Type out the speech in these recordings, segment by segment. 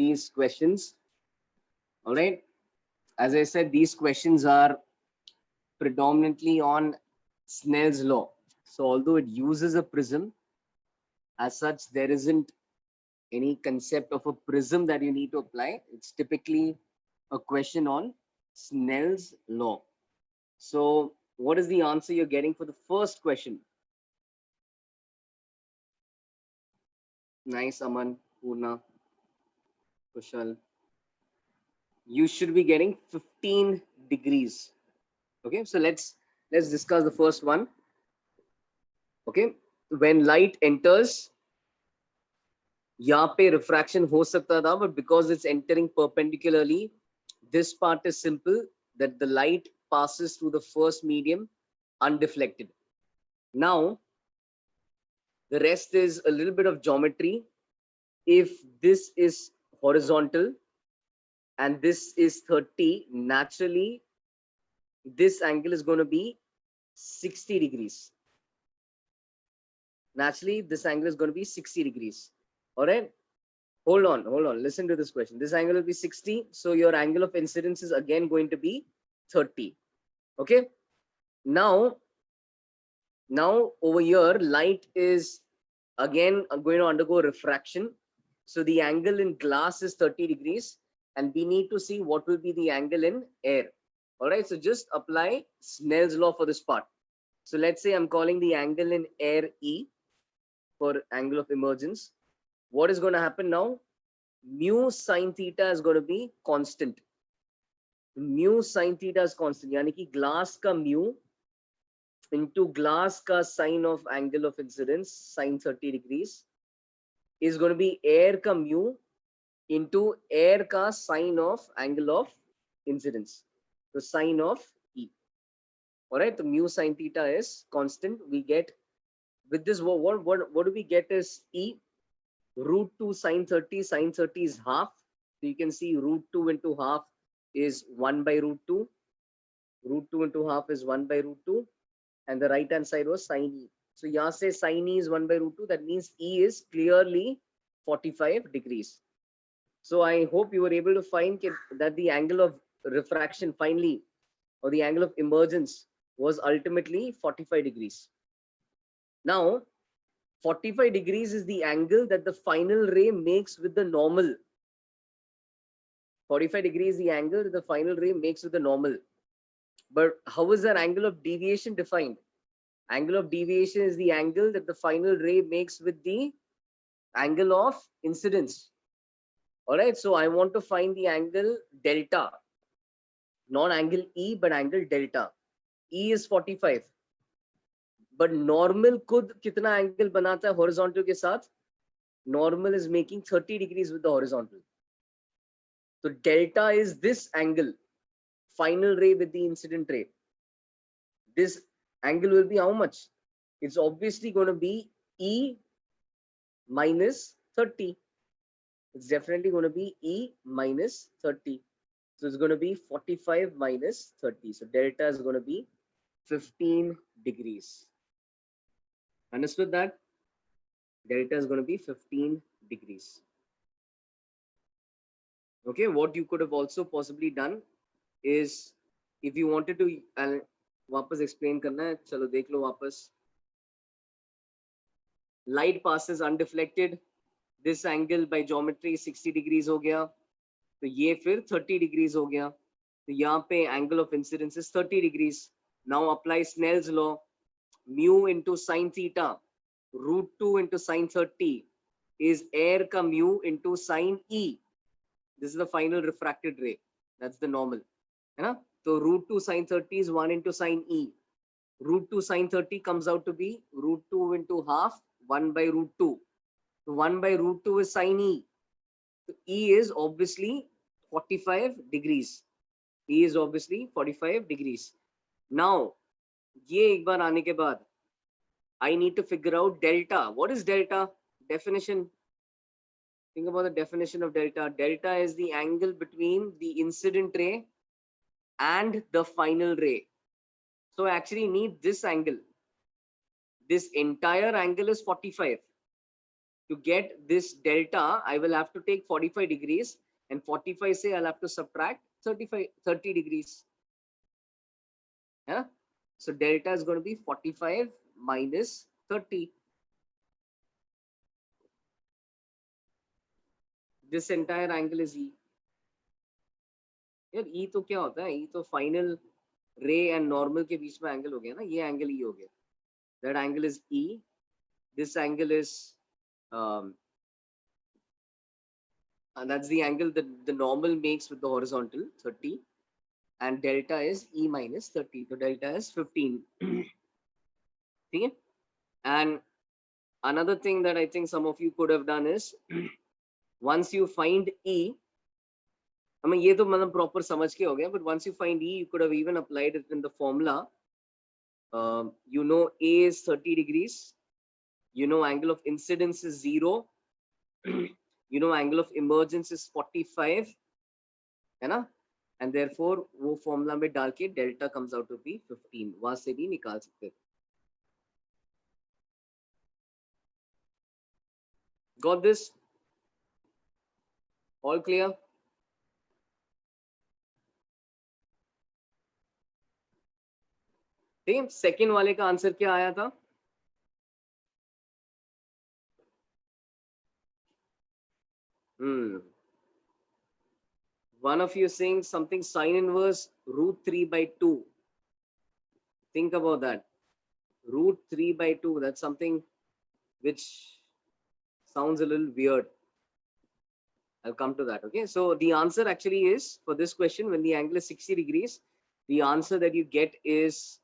these questions. All right. As I said, these questions are predominantly on Snell's law. So although it uses a prism, as such, there isn't any concept of a prism that you need to apply. It's typically a question on Snell's law. So what is the answer you're getting for the first question? Nice, Aman, Purna, Kushal. You should be getting 15 degrees. Okay, so let's discuss the first one. Okay, when light enters, यहाँ पे refraction हो सकता था, but because it's entering perpendicularly, this part is simple, that the light passes through the first medium undeflected. Now, the rest is a little bit of geometry. If this is horizontal and this is 30, naturally, this angle is going to be 60 degrees. Naturally, this angle is going to be 60 degrees. All right. Hold on. Listen to this question. This angle will be 60. So your angle of incidence is again going to be 30. Okay. Now over here, light is again going to undergo refraction. So the angle in glass is 30 degrees. And we need to see what will be the angle in air. All right. So just apply Snell's law for this part. So let's say I'm calling the angle in air E for angle of emergence. What is going to happen now? Mu sine theta is going to be constant. Mu sine theta is constant. यानी कि glass का mu into glass का sine of angle of incidence sine 30 degrees is going to be air का mu into air का sine of angle of incidence. The sine of E. All right. The mu sine theta is constant. We get with this what do we get is E root 2 sine 30. Sine 30 is half. So you can see root 2 into half is 1 by root 2. Root 2 into half is 1 by root 2. And the right hand side was sine E. So यहाँ से sine E is 1 by root 2. That means E is clearly 45 degrees. So I hope you were able to find that the angle of refraction finally, or the angle of emergence, was ultimately 45 degrees. Now, 45 degrees is the angle that the final ray makes with the normal. 45 degrees is the angle that the final ray makes with the normal. But how is that angle of deviation defined? Angle of deviation is the angle that the final ray makes with the angle of incidence. All right, so I want to find the angle delta, not angle E, but angle delta. E is 45. But normal खुद कितना angle बनाता है horizontal के साथ? Normal is making 30 degrees with the horizontal. So delta is this angle, final ray with the incident ray. This angle will be how much? It's obviously going to be E minus 30. It's definitely going to be E minus 30. So it's going to be 45 minus 30. So delta is going to be 15 degrees. Understood that? Delta is going to be 15 degrees. Okay, what you could have also possibly done is, if you wanted to, वापस explain करना है, चलो देख लो वापस. Light passes undeflected. This angle by geometry 60 degrees हो गया, तो ये फिर 30 degrees हो गया. तो यहाँ पे angle of incidence is 30 degrees. Now apply Snell's law. Mu into sine theta, root 2 into sine 30 is air का mu into sine E. This is the final refracted ray. That's the normal. है ना? So root 2 sine 30 is 1 into sine E. Root 2 sine 30 comes out to be root 2 into half, 1 by root 2. So 1 by root 2 is sine E. So E is obviously 45 degrees. E is obviously 45 degrees. Now, ये एक बार आने के बाद, I need to figure out delta. What is delta? Definition. Think about the definition of delta. Delta is the angle between the incident ray and the final ray. So I actually need this angle. This entire angle is 45. to get this delta, I will have to take 45 degrees, and 45 say I'll have to subtract 30 degrees. Yeah. So delta is going to be 45 minus 30. This entire angle is E. यार E तो क्या होता है? E तो final ray and normal के बीच में angle हो गया ना, ये angle E हो गया. That angle is E. This angle is and that's the angle that the normal makes with the horizontal, 30, and delta is E minus 30. So delta is 15. Okay? And another thing that I think some of you could have done is once you find E, I mean, ये तो मतलब proper समझ के हो गया, but once you find E, you could have even applied it in the formula. You know A is 30 degrees. You know angle of incidence is 0. You know angle of emergence is 45. है ना? And therefore वो formula में डाल के delta comes out to be 15. वहां से भी निकाल सकते हैं. Got this? All clear? ठीक है. सेकेंड वाले का आंसर क्या आया था? One of you saying something sine inverse root 3 by 2. Think about that. Root 3 by 2. That's something which sounds a little weird. I'll come to that. Okay. So the answer actually is for this question, when the angle is 60 degrees, the answer that you get is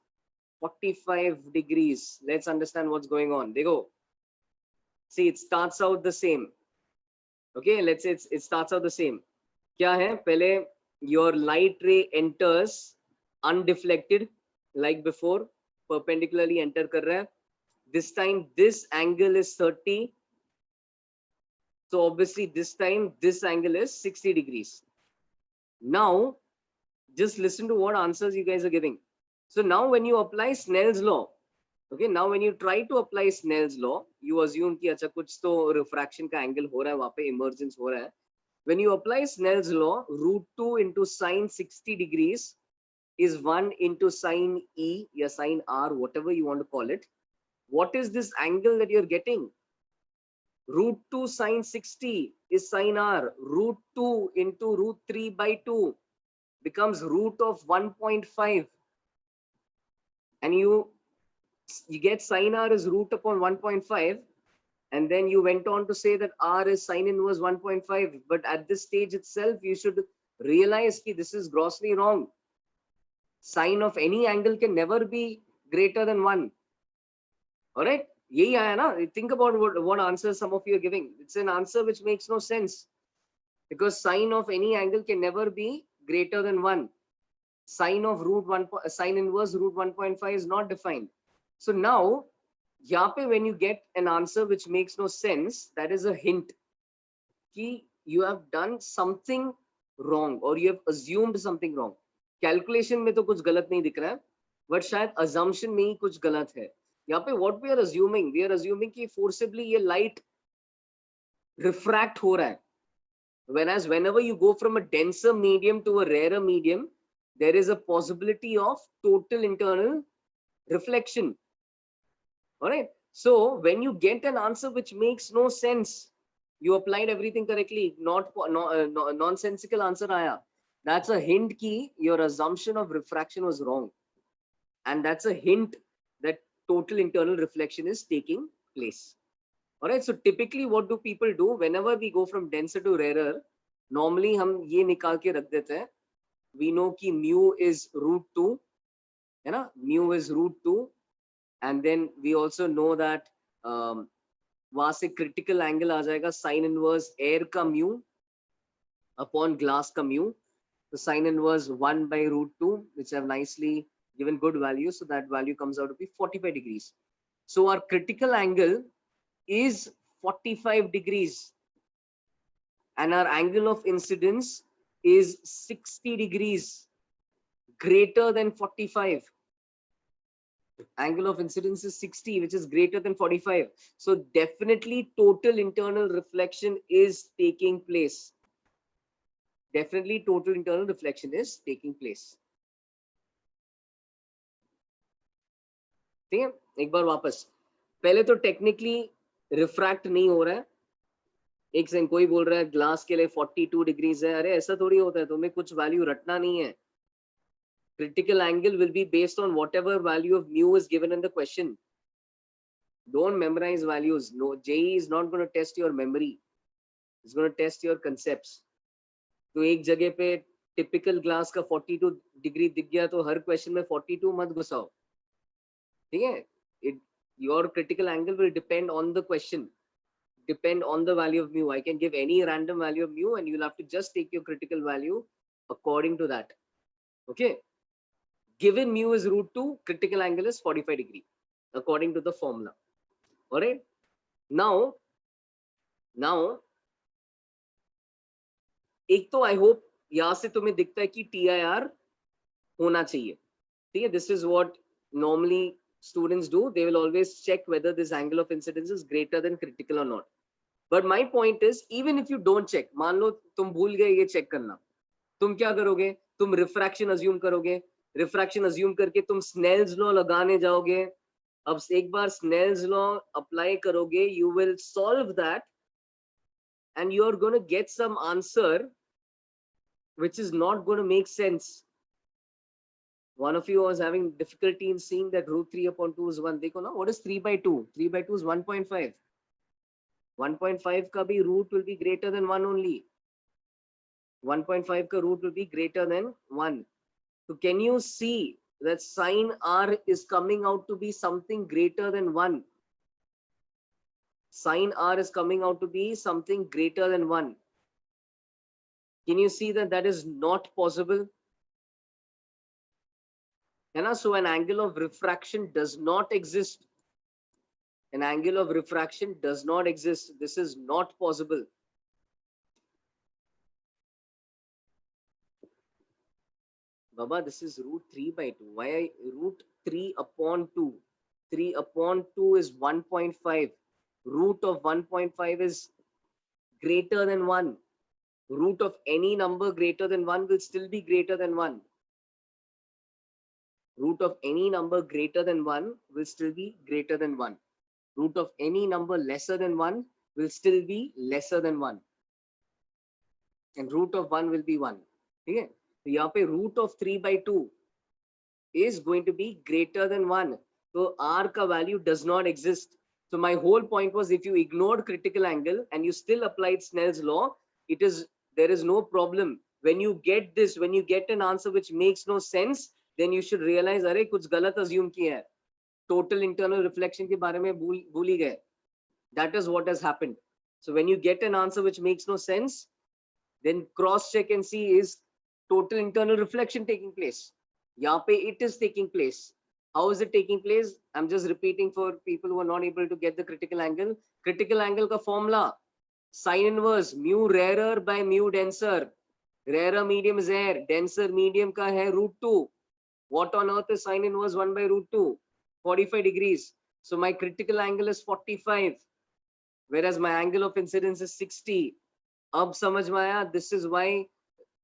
45 degrees. Let's understand what's going on. They go. See, it starts out the same. Okay. Let's say it starts out the same. क्या है? पहले your light ray enters undeflected like before, perpendicularly enter कर रहा है. This time this angle is 30. So obviously this time this angle is 60 degrees. Now just listen to what answers you guys are giving. So now when you apply Snell's law, okay, now when you try to apply Snell's law, you assume कि अच्छा कुछ तो refraction का angle हो रहा है वहाँ पे, emergence हो रहा है. When you apply Snell's law, root 2 into sine 60 degrees is 1 into sine E, or sine R, whatever you want to call it. What is this angle that you're getting? Root 2 sine 60 is sine R. Root 2 into root 3 by 2 becomes root of 1.5. And you get sine R is root upon 1.5. And then you went on to say that R is sine inverse 1.5. But at this stage itself, you should realize that this is grossly wrong. Sine of any angle can never be greater than 1. All right? Yahi aaya na? Think about what answer some of you are giving. It's an answer which makes no sense. Because sine of any angle can never be greater than 1. Sine of root 1, sine inverse root 1.5 is not defined. So now, यहाँ पे when you get an answer which makes no sense, that is a hint कि you have done something wrong or you have assumed something wrong. Calculation में तो कुछ गलत नहीं दिख रहा है, but शायद assumption में ही कुछ गलत है. यहाँ पे what we are assuming कि forcibly ये light refract हो रहा है. Whereas whenever you go from a denser medium to a rarer medium, there is a possibility of total internal reflection. All right. So when you get an answer which makes no sense, you applied everything correctly, nonsensical answer aaya. That's a hint ki your assumption of refraction was wrong. And that's a hint that total internal reflection is taking place. All right. So typically what do people do whenever we go from denser to rarer? Normally हम ये निकाल के रख देते हैं. We know कि mu is root 2. है ना? Mu is root 2. And then we also know that वहां से critical angle आ जाएगा sin inverse air का mu upon glass का mu. So sin inverse 1 by root 2, which have nicely given good value. So that value comes out to be 45 degrees. So our critical angle is 45 degrees. And our angle of incidence is 60 degrees greater than 45. Angle of incidence is 60, which is greater than 45. So definitely total internal reflection is taking place. Definitely total internal reflection is taking place. ठीक है, एक बार वापस, पहले तो technically refract नहीं हो रहा है. एक सेकंड, कोई बोल रहा है ग्लास के लिए 42 डिग्रीज है. अरे ऐसा थोड़ी होता है, तुम्हें कुछ वैल्यू रटना नहीं है. Critical angle will be based on whatever value of mu is given in the question. Don't memorize values. No, JEE is not going to test your memory. It's going to test your concepts. तो एक जगह पे typical glass का 42 degree दिख गया तो हर question में 42 मत घुसाओ. ठीक है, it your critical angle will depend on the question, depend on the value of mu. I can give any random value of mu and you'll have to just take your critical value according to that. Okay, given mu is root 2, critical angle is 45 degree according to the formula. All right, now एक तो I hope यहां से तुम्हें दिखता है कि TIR होना चाहिए. ठीक है, this is what normally students do. They will always check whether this angle of incidence is greater than critical or not. But my point is, even if you don't check, मान लो तुम भूल गए ये check करना, तुम क्या करोगे? तुम रिफ्रैक्शन अज्यूम करोगे. रिफ्रैक्शन अज्यूम करके तुम स्नेल्स लॉ लगाने जाओगे. अब एक बार स्नेल्स लॉ अप्लाई करोगे, you will solve that and you're going to get some answer which is not going to make sense. One of you was having difficulty in seeing that root 3 upon 2 is 1. देखो ना, what is 3 by 2? 3 by 2 is 1.5. 1.5 का भी root will be greater than 1 only. 1.5 का root will be greater than 1. So can you see that sine R is coming out to be something greater than 1? Sine R is coming out to be something greater than 1. Can you see that that is not possible? So an angle of refraction does not exist. An angle of refraction does not exist. This is not possible. Baba, this is root 3 by 2. Why root 3 upon 2? 3 upon 2 is 1.5. Root of 1.5 is greater than 1. Root of any number greater than 1 will still be greater than 1. Root of any number greater than 1 will still be greater than 1. Root of any number lesser than 1 will still be lesser than 1. And root of 1 will be 1. Okay? So यहाँ पे root of 3 by 2 is going to be greater than 1. So R का value does not exist. So my whole point was, if you ignored critical angle and you still applied Snell's law, there is no problem. When you get this, when you get an answer which makes no sense, then you should realize, अरे कुछ गलत assume किया है. Total internal reflection के बारे में भूल ही गए. That is what has happened. So when you get an answer which makes no sense, then cross check and see, is total internal reflection taking place? यहाँ पे it is taking place. How is it taking place? I'm just repeating for people who are not able to get the critical angle. Critical angle का formula, sine inverse mu rarer by mu denser. Rarer medium is air, denser medium का है root 2. What on earth is sine inverse 1 by root 2? 45 degrees. So my critical angle is 45, whereas my angle of incidence is 60. अब समझ में आया? This is why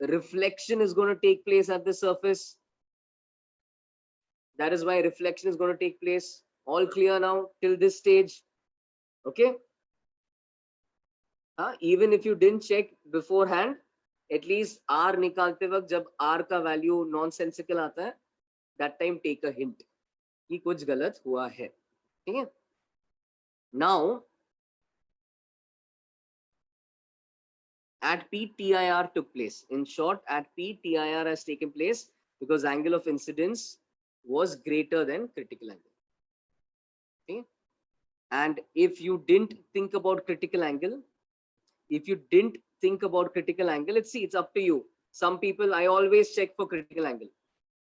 reflection is going to take place at the surface. That is why reflection is going to take place. All clear now till this stage? Okay. Even if you didn't check beforehand, at least R निकालते वक्त जब R का value nonsensical आता है, that time take a hint कि कुछ गलत हुआ है. ठीक है? Now at P, TIR took place. In short, at P, TIR has taken place because angle of incidence was greater than critical angle. Okay? And if you didn't think about critical angle, it's up to you. Some people, I always check for critical angle.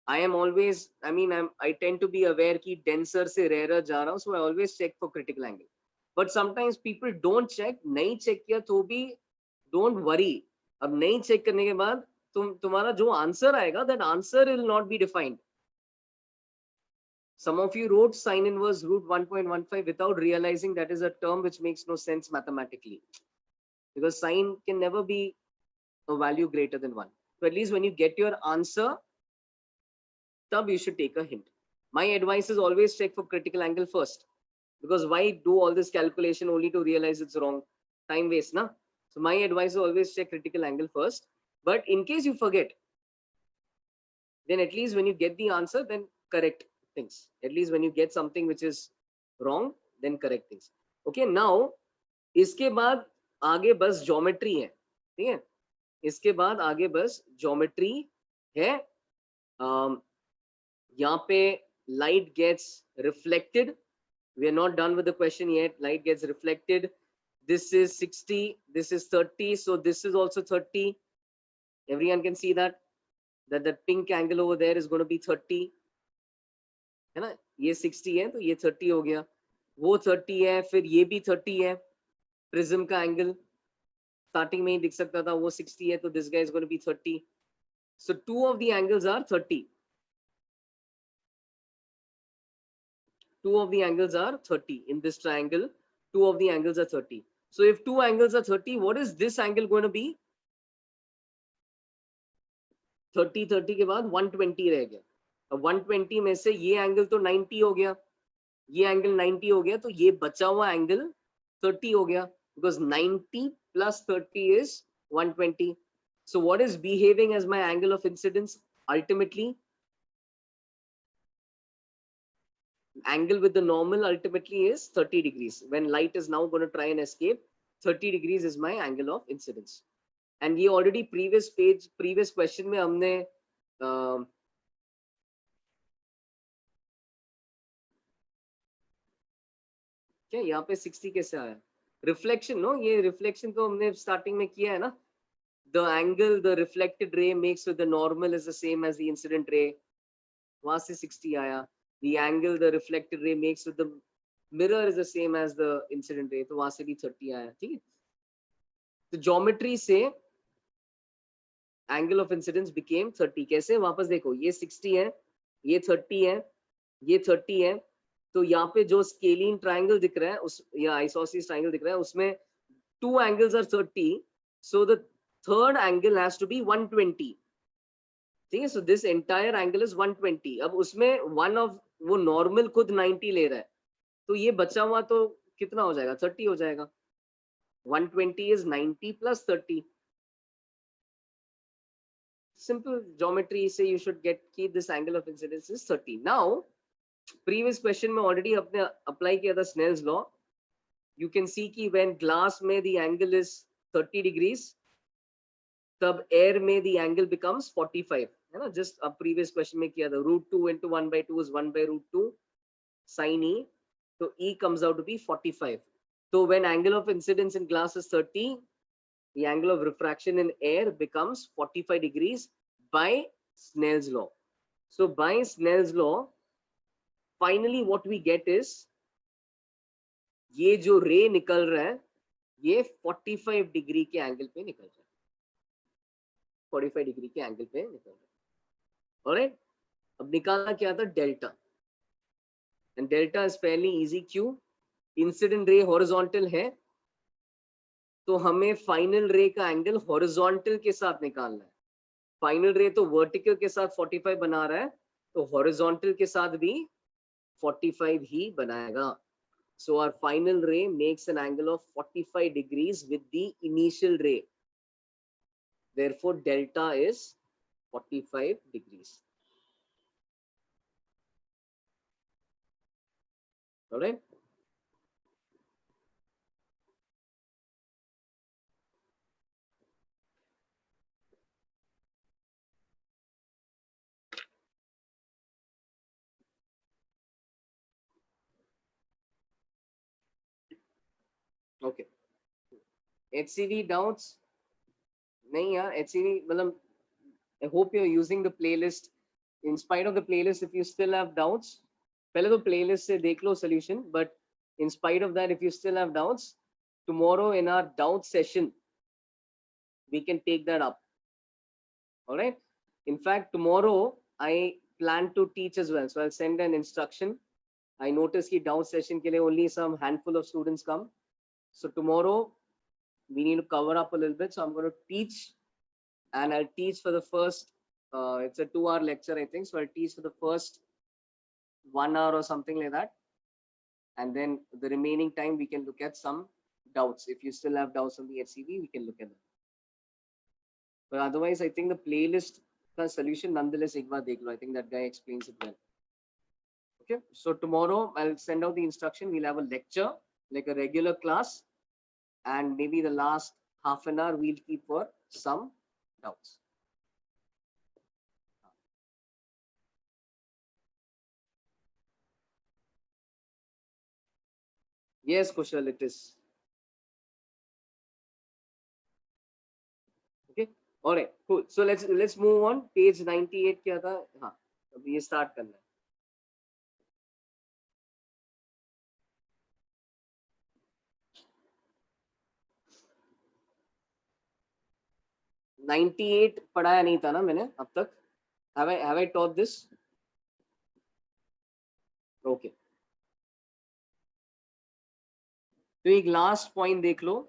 I tend to be aware कि denser से rarer जा रहा हूँ, so I always check for critical angle. But sometimes people don't check. नहीं check किया तो भी don't worry. अब नहीं check करने के बाद तुम्हारा जो answer आएगा, that answer will not be defined. Some of you wrote sine inverse root 1.15 without realizing that is a term which makes no sense mathematically, because sine can never be a value greater than 1. So at least when you get your answer, tab you should take a hint. My advice is always check for critical angle first, because why do all this calculation only to realize it's wrong? Time waste, na? So my advice is always check critical angle first. But in case you forget, then at least when you get the answer, then correct things. At least when you get something which is wrong, then correct things. Okay, now इसके बाद आगे बस geometry है, ठीक है? इसके बाद आगे बस ज्योमेट्री है. यहाँ पे light gets reflected. We are not done with the question yet. Light gets reflected. This is 60, this is 30, so this is also 30. Everyone can see that the pink angle over there is going to be 30, है ना? ये 60 है तो ये 30 हो गया, वो 30 है, फिर ये भी 30 है. प्रिज्म का एंगल स्टार्टिंग में ही दिख सकता था, वो 60 है तो this guy is going to be 30. So two of the angles are 30. Two of the angles are 30 in this triangle. Two of the angles are 30. So if two angles are 30, what is this angle going to be? 30 30 के बाद 120 रह गया. अब 120 में से ये angle तो 90 हो गया, ये एंगल 90 हो गया, तो ये बचा हुआ एंगल 30 हो गया, because 90 plus 30 is 120. So what is behaving as my angle of incidence? Ultimately, angle with the normal ultimately is 30 degrees. When light is now going to try and escape, 30 degrees is my angle of incidence. And ये already previous question में हमने क्या यहाँ पे 60 कैसे आया? Reflection, no, ये reflection तो हमने स्टार्टिंग में किया है ना. The angle the reflected ray makes with the normal is the same as the incident ray. वहां से 60 आया. The angle the reflected ray makes with the mirror is the same as the incident ray, तो वहां से भी 30 आया. ठीक है? तो ज्योमेट्री से एंगल ऑफ इंसिडेंस बिकेम 30. कैसे? वापस देखो, ये 60 है, ये 30 है, ये 30 है, तो यहाँ पे जो स्केलिंग ट्राइंगल दिख रहा है उस या आइसोसेलेस ट्राइंगल दिख रहा है, उसमें two angles are 30, so the third angle has to be 120. ठीक है? So this entire angle is 120. अब उसमें one of वो नॉर्मल खुद 90 ले रहा है, तो ये बचा हुआ तो कितना हो जाएगा? 30 हो जाएगा. 120 is 90 plus 30. Simple geometry say you should keep this angle of incidence is 30. Now previous question में already अपने apply किया था Snell's law. You can see कि when glass में the angle is 30 degrees, तब air में the angle becomes 45, है ना? Just a previous question में किया था. √2 into 1/2 is 1/√2 sin E, so E comes out to be 45. So when angle of incidence in glass is 30, the angle of refraction in air becomes 45 degrees by Snell's law. So by Snell's law, finally what we get is ये जो रे निकल रहा है ये 45 degree के angle पे निकल रहा है. 45 डिग्री के एंगल पे निकल रहा है. ऑलराइट, अब निकालना क्या था? Delta. And delta is fairly easy. क्यों? इंसिडेंट रे हॉरिजॉन्टल है, तो हमें फाइनल रे का एंगल हॉरिजॉन्टल के साथ निकालना है. फाइनल रे तो वर्टिकल के साथ 45 बना रहा है, तो हॉरिजॉन्टल के साथ भी 45 ही बनाएगा. So our final ray makes an angle of 45 degrees with the initial ray. Therefore, delta is 45 degrees. All right. Okay. HCV doubts? नहीं यार, HCV मतलब I hope you're using the playlist. In spite of the playlist, if you still have doubts, पहले तो playlist से देख लो solution. But in spite of that, if you still have doubts, tomorrow in our doubt session, we can take that up. All right. In fact, tomorrow I plan to teach as well. So I'll send an instruction. I noticed that down session ke liye only some handful of students come. So tomorrow we need to cover up a little bit. So I'm going to teach, and I'll teach for the first, it's a 2-hour lecture, I think. So I'll teach for the first 1 hour or something like that. And then the remaining time we can look at some doubts. If you still have doubts on the HCV, we can look at them. But otherwise, I think the playlist का solution nonetheless एक बार देख लो. I think that guy explains it well. Okay, so tomorrow I'll send out the instruction. We'll have a lecture like a regular class, and maybe the last half an hour we'll keep for some doubts. Yes, Kushal, it is. Okay, all right, cool. So let's move on. Page 98 क्या था? हाँ, अब ये start करना है. $98 पढ़ाया नहीं था ना मैंने अब तक. Have I taught this? Okay. तो एक last point देख लो.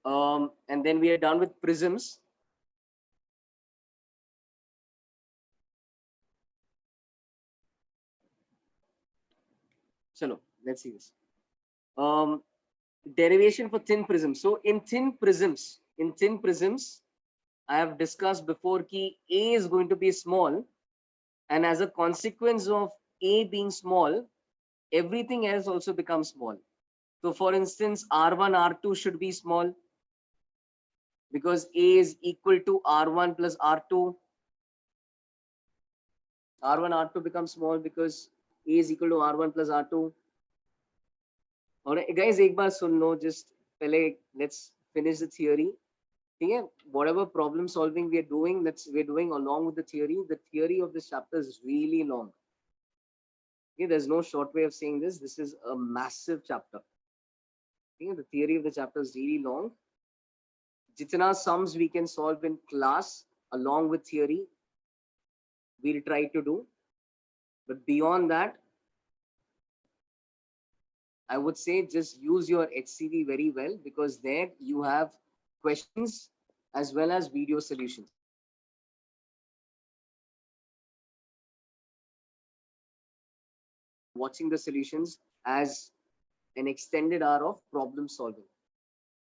And then we are done with prisms. Chalo, let's see this. Derivation for thin prisms. So in thin prisms, I have discussed before कि A is going to be small, and as a consequence of A being small, everything else also becomes small. So for instance, R1, R2 should be small because A is equal to R1 plus R2. R1, R2 becomes small because A is equal to R1 plus R2. Alright, guys, एक बार सुन लो, just पहले let's finish the theory. Yeah, whatever problem solving we're doing along with the theory. The theory of this chapter is really long. Okay, there's no short way of saying this. This is a massive chapter. Okay, the theory of the chapter is really long. Jitna sums we can solve in class along with theory, we'll try to do. But beyond that, I would say just use your HCV very well, because there you have questions as well as video solutions. Watching the solutions as an extended hour of problem solving.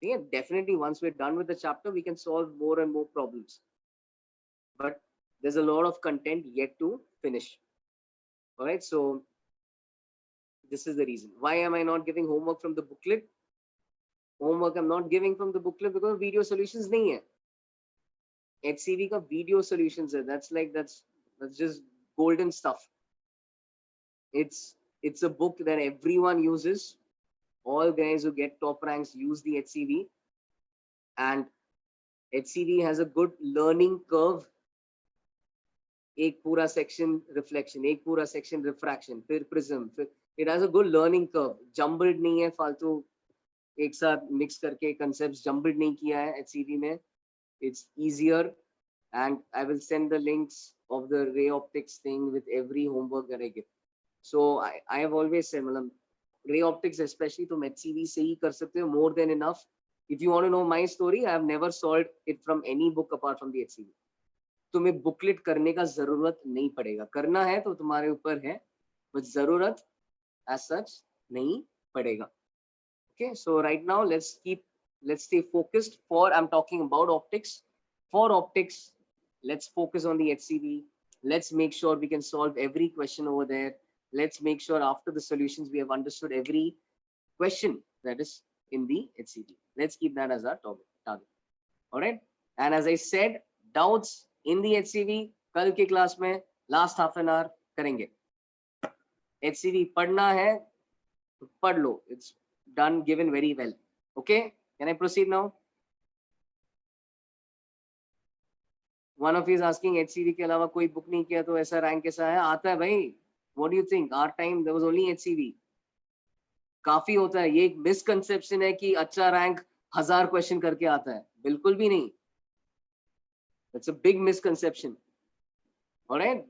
Yeah, definitely once we're done with the chapter, we can solve more and more problems. But there's a lot of content yet to finish. All right, so this is the reason. Why am I not giving homework from the booklet? Homework I'm not giving from the booklet because video solutions nahi hai. HCV ka video solutions hai. That's just golden stuff. It's a book that everyone uses. All guys who get top ranks use the HCV, and HCV has a good learning curve. एक पूरा section reflection, एक पूरा section refraction, फिर prism, फिर it has a good learning curve. Jumbled नहीं है फालतू एक साथ mix करके concepts jumbled नहीं किया है HCV में. It's easier, and I will send the links of the ray optics thing with every homework that I give. So I have always said, मतलब ray optics especially तुम HCV से ही कर सकते हो, more than enough. If you want to know my story, I have never solved it from any book apart from the HCV. तुम्हें booklet करने का जरूरत नहीं पड़ेगा. करना है तो तुम्हारे ऊपर है, but जरूरत as such नहीं पड़ेगा. Okay, so right now let's stay focused. I'm talking about optics. For optics, let's focus on the HCV. Let's make sure we can solve every question over there. Let's make sure after the solutions we have understood every question that is in the HCV. Let's keep that as our target. All right. And as I said, doubts in the HCV कल के class में last half an hour करेंगे. HCV पढ़ना है तो पढ़ लो. It's done, given very well. Okay, can I proceed now? One of you is asking HCV के अलावा कोई बुक नहीं किया तो ऐसा रैंक कैसा है? आता है भाई. What do you think? Our time there was only HCV. काफी होता है. ये एक मिसकंसेप्शन है कि अच्छा रैंक 1000 क्वेश्चन करके आता है. बिल्कुल भी नहीं. That's a big misconception. All right,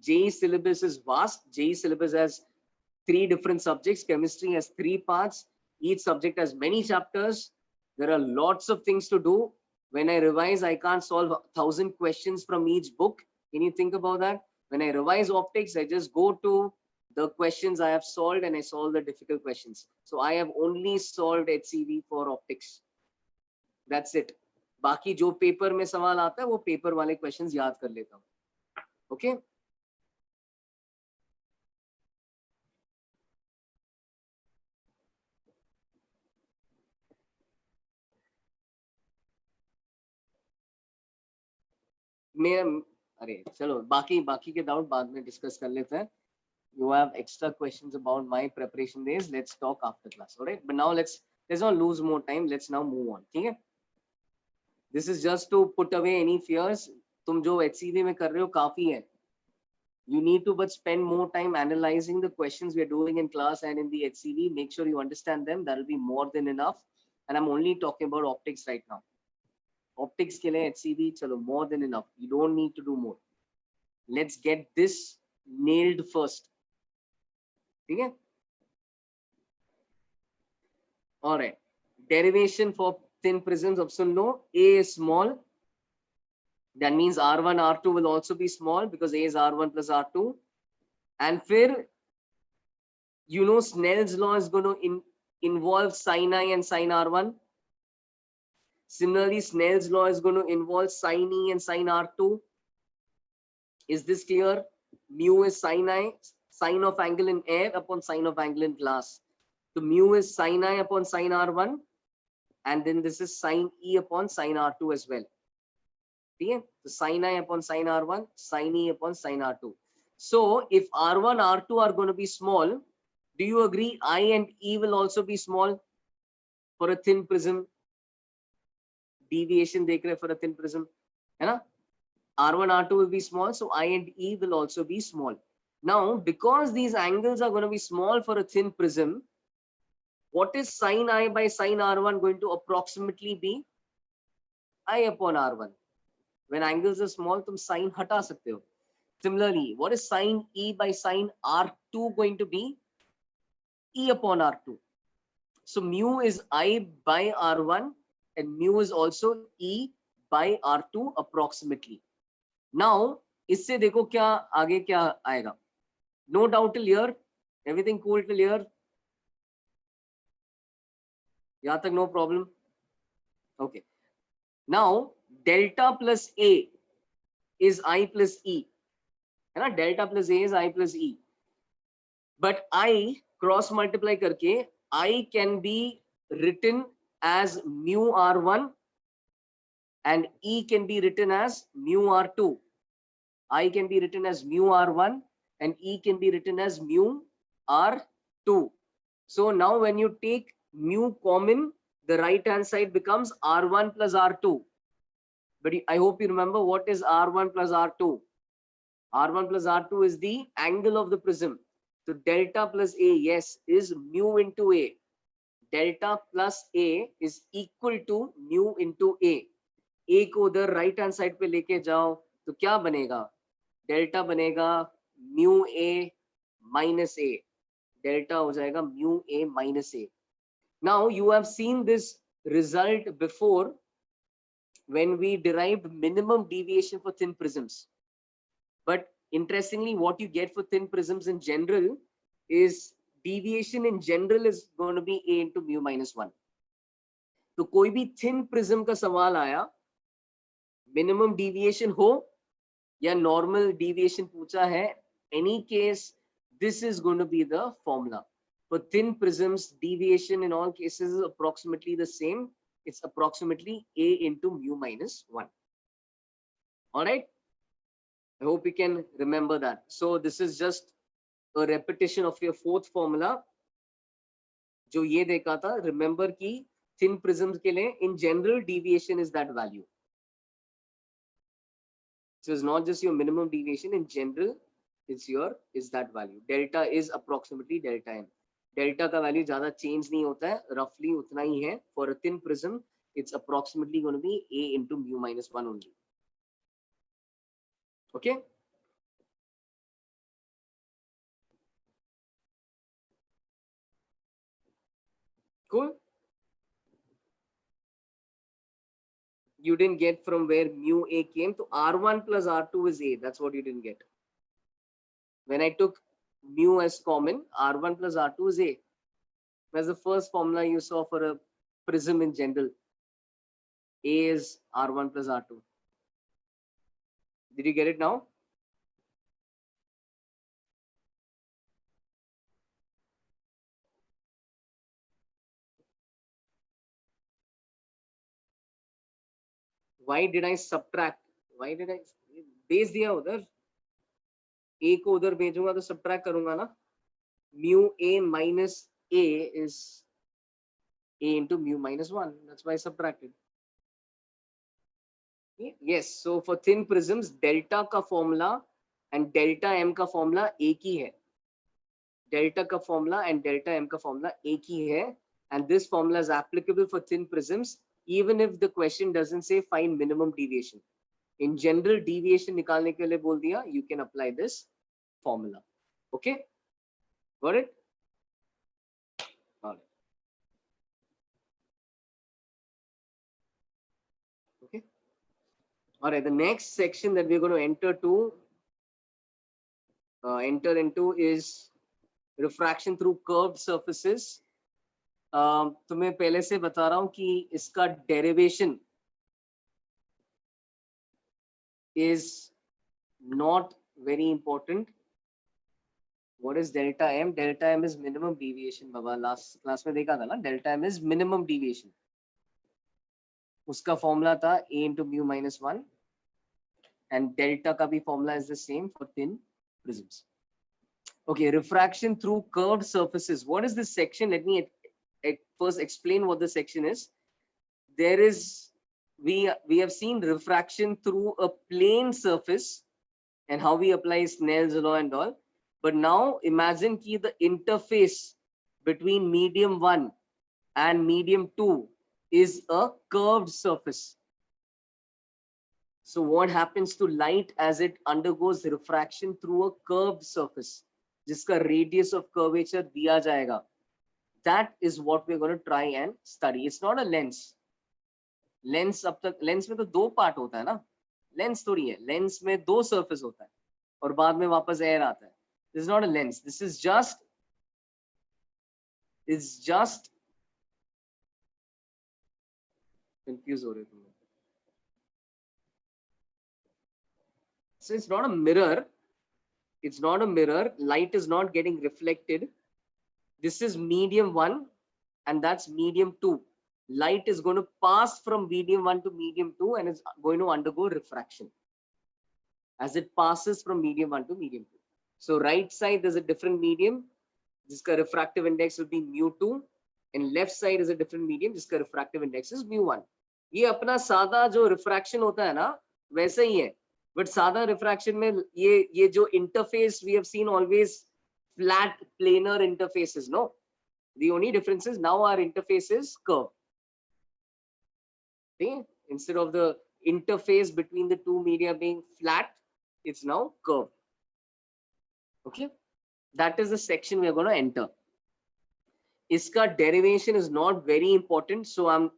JEE syllabus is vast. JEE syllabus has 3 different subjects. Chemistry has 3 parts. Each subject has many chapters. There are lots of things to do. When I revise, I can't solve 1,000 questions from each book. Can you think about that? When I revise optics, I just go to the questions I have solved and I solve the difficult questions. So I have only solved HCV for optics. That's it. बाकी जो paper में सवाल आता है वो paper वाले questions याद कर लेता हूँ. Okay. मैं अरे चलो बाकी के डाउट बाद में डिस्कस कर लेते हैं. You have extra questions about my preparation days. Let's talk after class. All right. But now let's not lose more time. Let's now move on. ठीक है. This is just to put away any fears. तुम जो HCV में कर रहे हो काफी है. You need to but spend more time analyzing the questions we are doing in class and in the HCV. Make sure you understand them. That will be more than enough. And I'm only talking about optics right now. Optics के लिए HCV चलो more than enough. You don't need to do more. Let's get this nailed first. ठीक है. All right. Derivation for thin prisms. अब सुन लो. A is small. That means R1, R2 will also be small because A is R1 plus R2. And फिर, you know, Snell's law is going to involve sin I and sin R1. Similarly, Snell's law is going to involve sin E and sin R2. Is this clear? Mu is sin I, sine of angle in air upon sine of angle in glass. So mu is sin I upon sin R1. And then this is sin E upon sin R2 as well. Okay? So sin I upon sin R1, sin E upon sin R2. So if R1, R2 are going to be small, do you agree I and E will also be small for a thin prism? Deviation dekh rahe for a thin prism. है ना? R1, R2 will be small, so I and E will also be small. Now, because these angles are going to be small for a thin prism, what is sin I by sin R1 going to approximately be? I upon R1. When angles are small, tum sin hata sakte ho. Similarly, what is sin E by sin R2 going to be? E upon R2. So mu is I by R1 and mu is also E by R2 approximately. Now, इससे देखो क्या आगे क्या आएगा. No doubt till here. Everything cool till here. यहाँ तक no problem. Okay. Now, delta plus A is I plus E. है ना? Delta plus A is I plus E. But I cross multiply करके I can be written as mu R1 and E can be written as mu R2. I can be written as mu R1 and E can be written as mu R2. So now when you take mu common, the right hand side becomes R1 plus R2. But I hope you remember what is R1 plus R2. R1 plus R2 is the angle of the prism. So delta plus A, yes, is mu into A. Delta plus A is equal to mu into A. A को उधर right hand side पे लेके जाओ तो क्या बनेगा? Delta बनेगा mu A minus A. Delta हो जाएगा mu A minus A. Now you have seen this result before when we derived minimum deviation for thin prisms. But interestingly, what you get for thin prisms in general is deviation in general is going to be A into mu minus 1. तो कोई भी thin prism का सवाल आया, minimum deviation हो या normal deviation पूछा है, any case, this is going to be the formula. For thin prisms, deviation in all cases is approximately the same. It's approximately A into mu minus 1. All right. I hope you can remember that. So this is just a repetition of your fourth formula. जो ये देखा था, remember कि thin prisms के लिए in general deviation is that value. So it's not just your minimum deviation, in general is that value. Delta is approximately delta n. Delta का value ज़्यादा change नहीं होता है, roughly उतना ही है. For a thin prism, it's approximately going to be A into mu minus 1 only. Okay. Cool. You didn't get from where mu A came to R1 plus R2 is A. That's what you didn't get. When I took mu as common, R1 plus R2 is A. That's the first formula you saw for a prism in general. A is R1 plus R2. Did you get it now? Why did I subtract? Why did I base दिया उधर? A को उधर भेजूंगा तो subtract करूंगा ना? Mu A minus A is A into mu minus 1. That's why I subtracted. Yes, so for thin prisms, delta का formula and delta M का formula एक ही है. Delta का formula and delta M का formula एक ही है. And this formula is applicable for thin prisms, even if the question doesn't say find minimum deviation. In general, deviation निकालने के लिए बोल दिया, you can apply this formula. Okay? Got it? All right. Okay. All right. The next section that we're going to enter into is refraction through curved surfaces. तो मैं पहले से बता रहा हूं कि इसका derivation is not very important. What is delta M? Delta M is minimum deviation. Baba last class में देखा था ना, delta M is minimum deviation. उसका formula था A into mu minus 1 and delta का भी formula is the same for thin prisms. Okay, refraction through curved surfaces. What is this section? Let me first explain what the section is. There is, we have seen refraction through a plane surface and how we apply Snell's law and all. But now imagine ki the interface between medium 1 and medium 2 is a curved surface. So what happens to light as it undergoes refraction through a curved surface, जिसका radius of curvature दिया जाएगा? That is what we're going to try and study. It's not a lens. Lens अब तक lens में तो दो part होता है ना, lens थोड़ी है. Lens में दो surface होता है और बाद में वापस air आता है. This is not a lens. This is just, it's just confused हो रहे तुम. So it's not a mirror. It's not a mirror. Light is not getting reflected. This is medium 1 and that's medium 2. Light is going to pass from medium 1 to medium 2 and it's going to undergo refraction as it passes from medium 1 to medium 2. So right side there's a different medium. जिसका refractive index will be mu 2 and left side is a different medium जिसका refractive index is mu 1. ये अपना सादा जो refraction होता है ना वैसे ही है, but सादा refraction में ये जो interface we have seen always flat planar interfaces. No, the only difference is now our interface is curved. Okay? Instead of the interface between the two media being flat, it's now curved. Okay, that is the section we are going to enter. Iska derivation is not very important, so I'm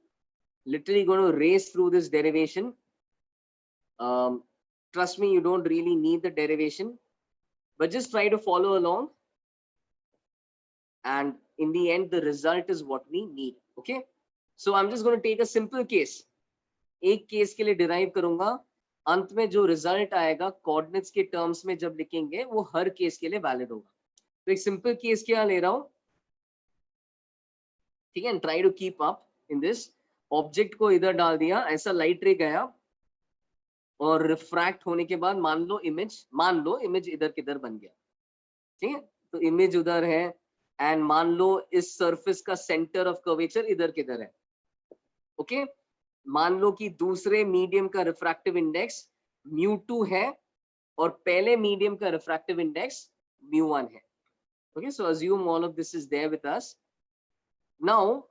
literally going to race through this derivation. Trust me, you don't really need the derivation, but just try to follow along. And in the end, the result is what we need. Okay, so I'm just going to take a simple case. एक case के लिए derive करूंगा, अंत में जो result आएगा coordinates के terms में जब लिखेंगे वो हर केस के लिए वैलिड होगा. तो एक सिंपल केस क्या ले रहा हूं, ठीक है, try to keep up in this. Object को इधर डाल दिया, ऐसा लाइट रे गया और रिफ्रैक्ट होने के बाद मान लो इमेज इधर किधर बन गया. ठीक है, तो इमेज उधर है एंड मान लो इस सरफेस का सेंटर ऑफ कर्वेचर इधर किधर है. ओके, मान लो कि दूसरे मीडियम का रिफ्रैक्टिव इंडेक्स mu2 है और पहले मीडियम का रिफ्रैक्टिव इंडेक्स mu1 है. Okay, so assume all of this is there with us. Now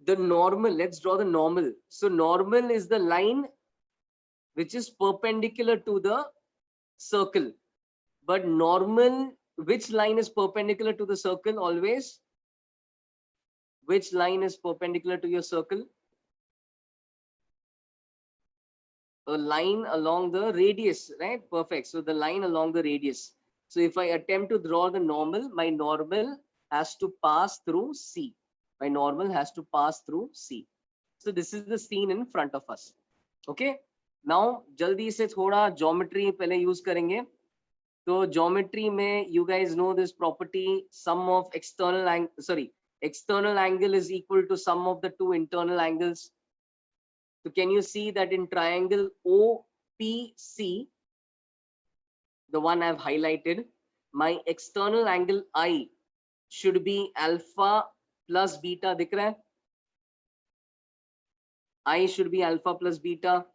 the normal, let's draw the normal. So normal is the line which is perpendicular to the circle. But normal, which line is perpendicular to the circle always? which line is perpendicular to your circle? A line along the radius, right? Perfect. So the line along the radius. So if I attempt to draw the normal, my normal has to pass through C. My normal has to pass through C. So this is the scene in front of us. Okay. Now jaldi se thoda geometry pehle use karenge. So geometry mein you guys know this property, sum of external angle is equal to sum of the two internal angles. So can you see that in triangle OPC, the one I've highlighted, my external angle I should be alpha plus beta. दिख रहा है? I should be alpha plus beta.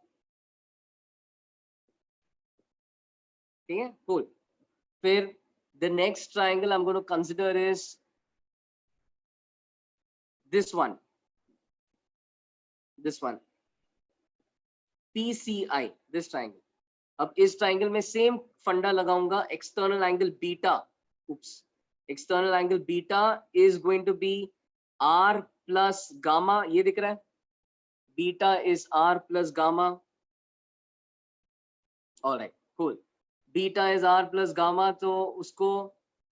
Okay, cool. फिर the next triangle I'm going to consider is this one. This one. PCI, this triangle. अब इस triangle में same फंडा लगाऊंगा, external angle beta, external angle beta is going to be R plus gamma. ये दिख रहा है, beta is R plus gamma. Alright, cool. Beta is R plus gamma, तो उसको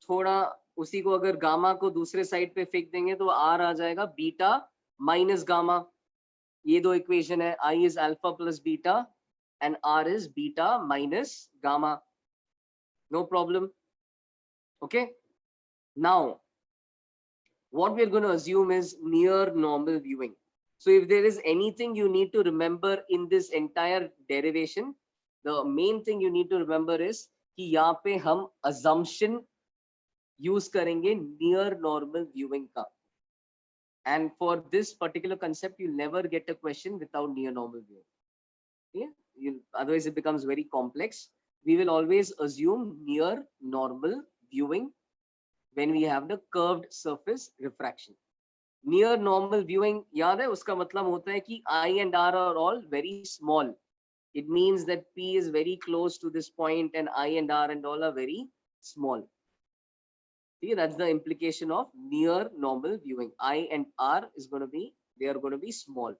थोड़ा उसी को अगर गामा को दूसरे साइड पे फेंक देंगे तो आर आ जाएगा बीटा माइनस गामा. ये दो इक्वेशन है, I is alpha plus beta and R is beta minus gamma. No problem. Okay. Now, what we're going to assume is near normal viewing. So if there is anything you need to remember in this entire derivation, the main thing you need to remember is कि यहाँ पे हम assumption use करेंगे near normal viewing का. And for this particular concept, you'll never get a question without near normal viewing. Yeah? Otherwise it becomes very complex. We will always assume near normal viewing when we have the curved surface refraction. Near normal viewing, याद है उसका मतलब होता है कि I and R are all very small. It means that P is very close to this point and I and R and all are very small. See, that's the implication of near normal viewing. I and R is going to be, they are going to be small.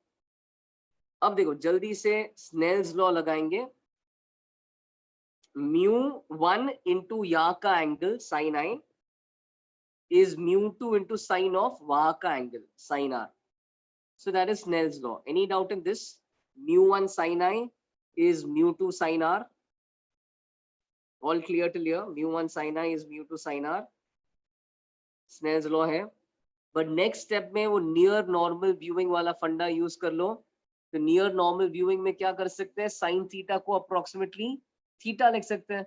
अब देखो जल्दी से Snell's law लगाएंगे. μ1 into यहाँ का angle sin I is μ2 into sin of वहाँ का angle sin R. So that is Snell's law. Any doubt in this? μ1 sin I is μ2 sin R. All clear till here? μ1 sin I is μ2 sin R. Snell's law है. But next step में वो near normal viewing वाला फंडा use कर लो. तो near normal viewing में क्या कर सकते हैं, साइन थीटा को अप्रोक्सीमेटली थीटा लिख सकते हैं,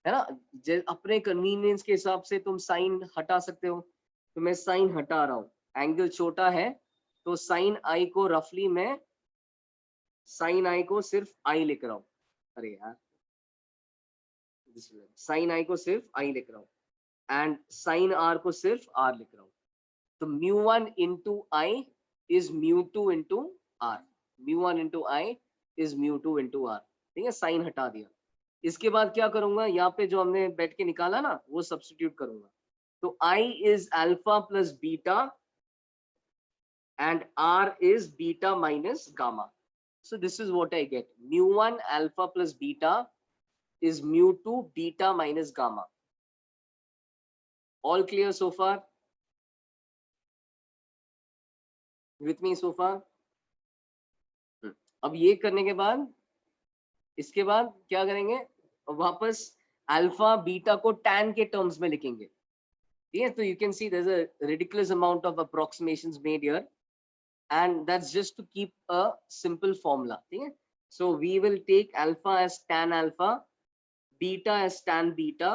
है ना. अपने कन्वीनियंस के हिसाब से तुम साइन हटा सकते हो. तो मैं साइन हटा रहा हूँ, एंगल छोटा है तो साइन आई को रफली मैं साइन आई को सिर्फ आई लिख रहा हूँ. अरे यार, साइन आई को सिर्फ आई लिख रहा हूँ एंड साइन आर को सिर्फ आर लिख रहा हूँ. तो μ1 into I is μ2 into R. μ1 into I is μ2 into R. ठीक है, साइन हटा दिया. इसके बाद क्या करूंगा, यहाँ पे जो हमने बैठ के निकाला ना वो सब्स्टिट्यूट करूंगा. तो I is alpha plus beta and R is beta minus gamma. So this is what I get. μ1 alpha plus beta is μ2 beta minus gamma. All clear so far? With me so far? अब ये करने के बाद इसके बाद क्या करेंगे, वापस अल्फा बीटा को tan के टर्म्स में लिखेंगे. ठीक है, तो you can see there's a ridiculous amount of approximations made here and that's just to keep a simple formula. ठीक है, so we will take alpha as tan alpha, beta as tan beta.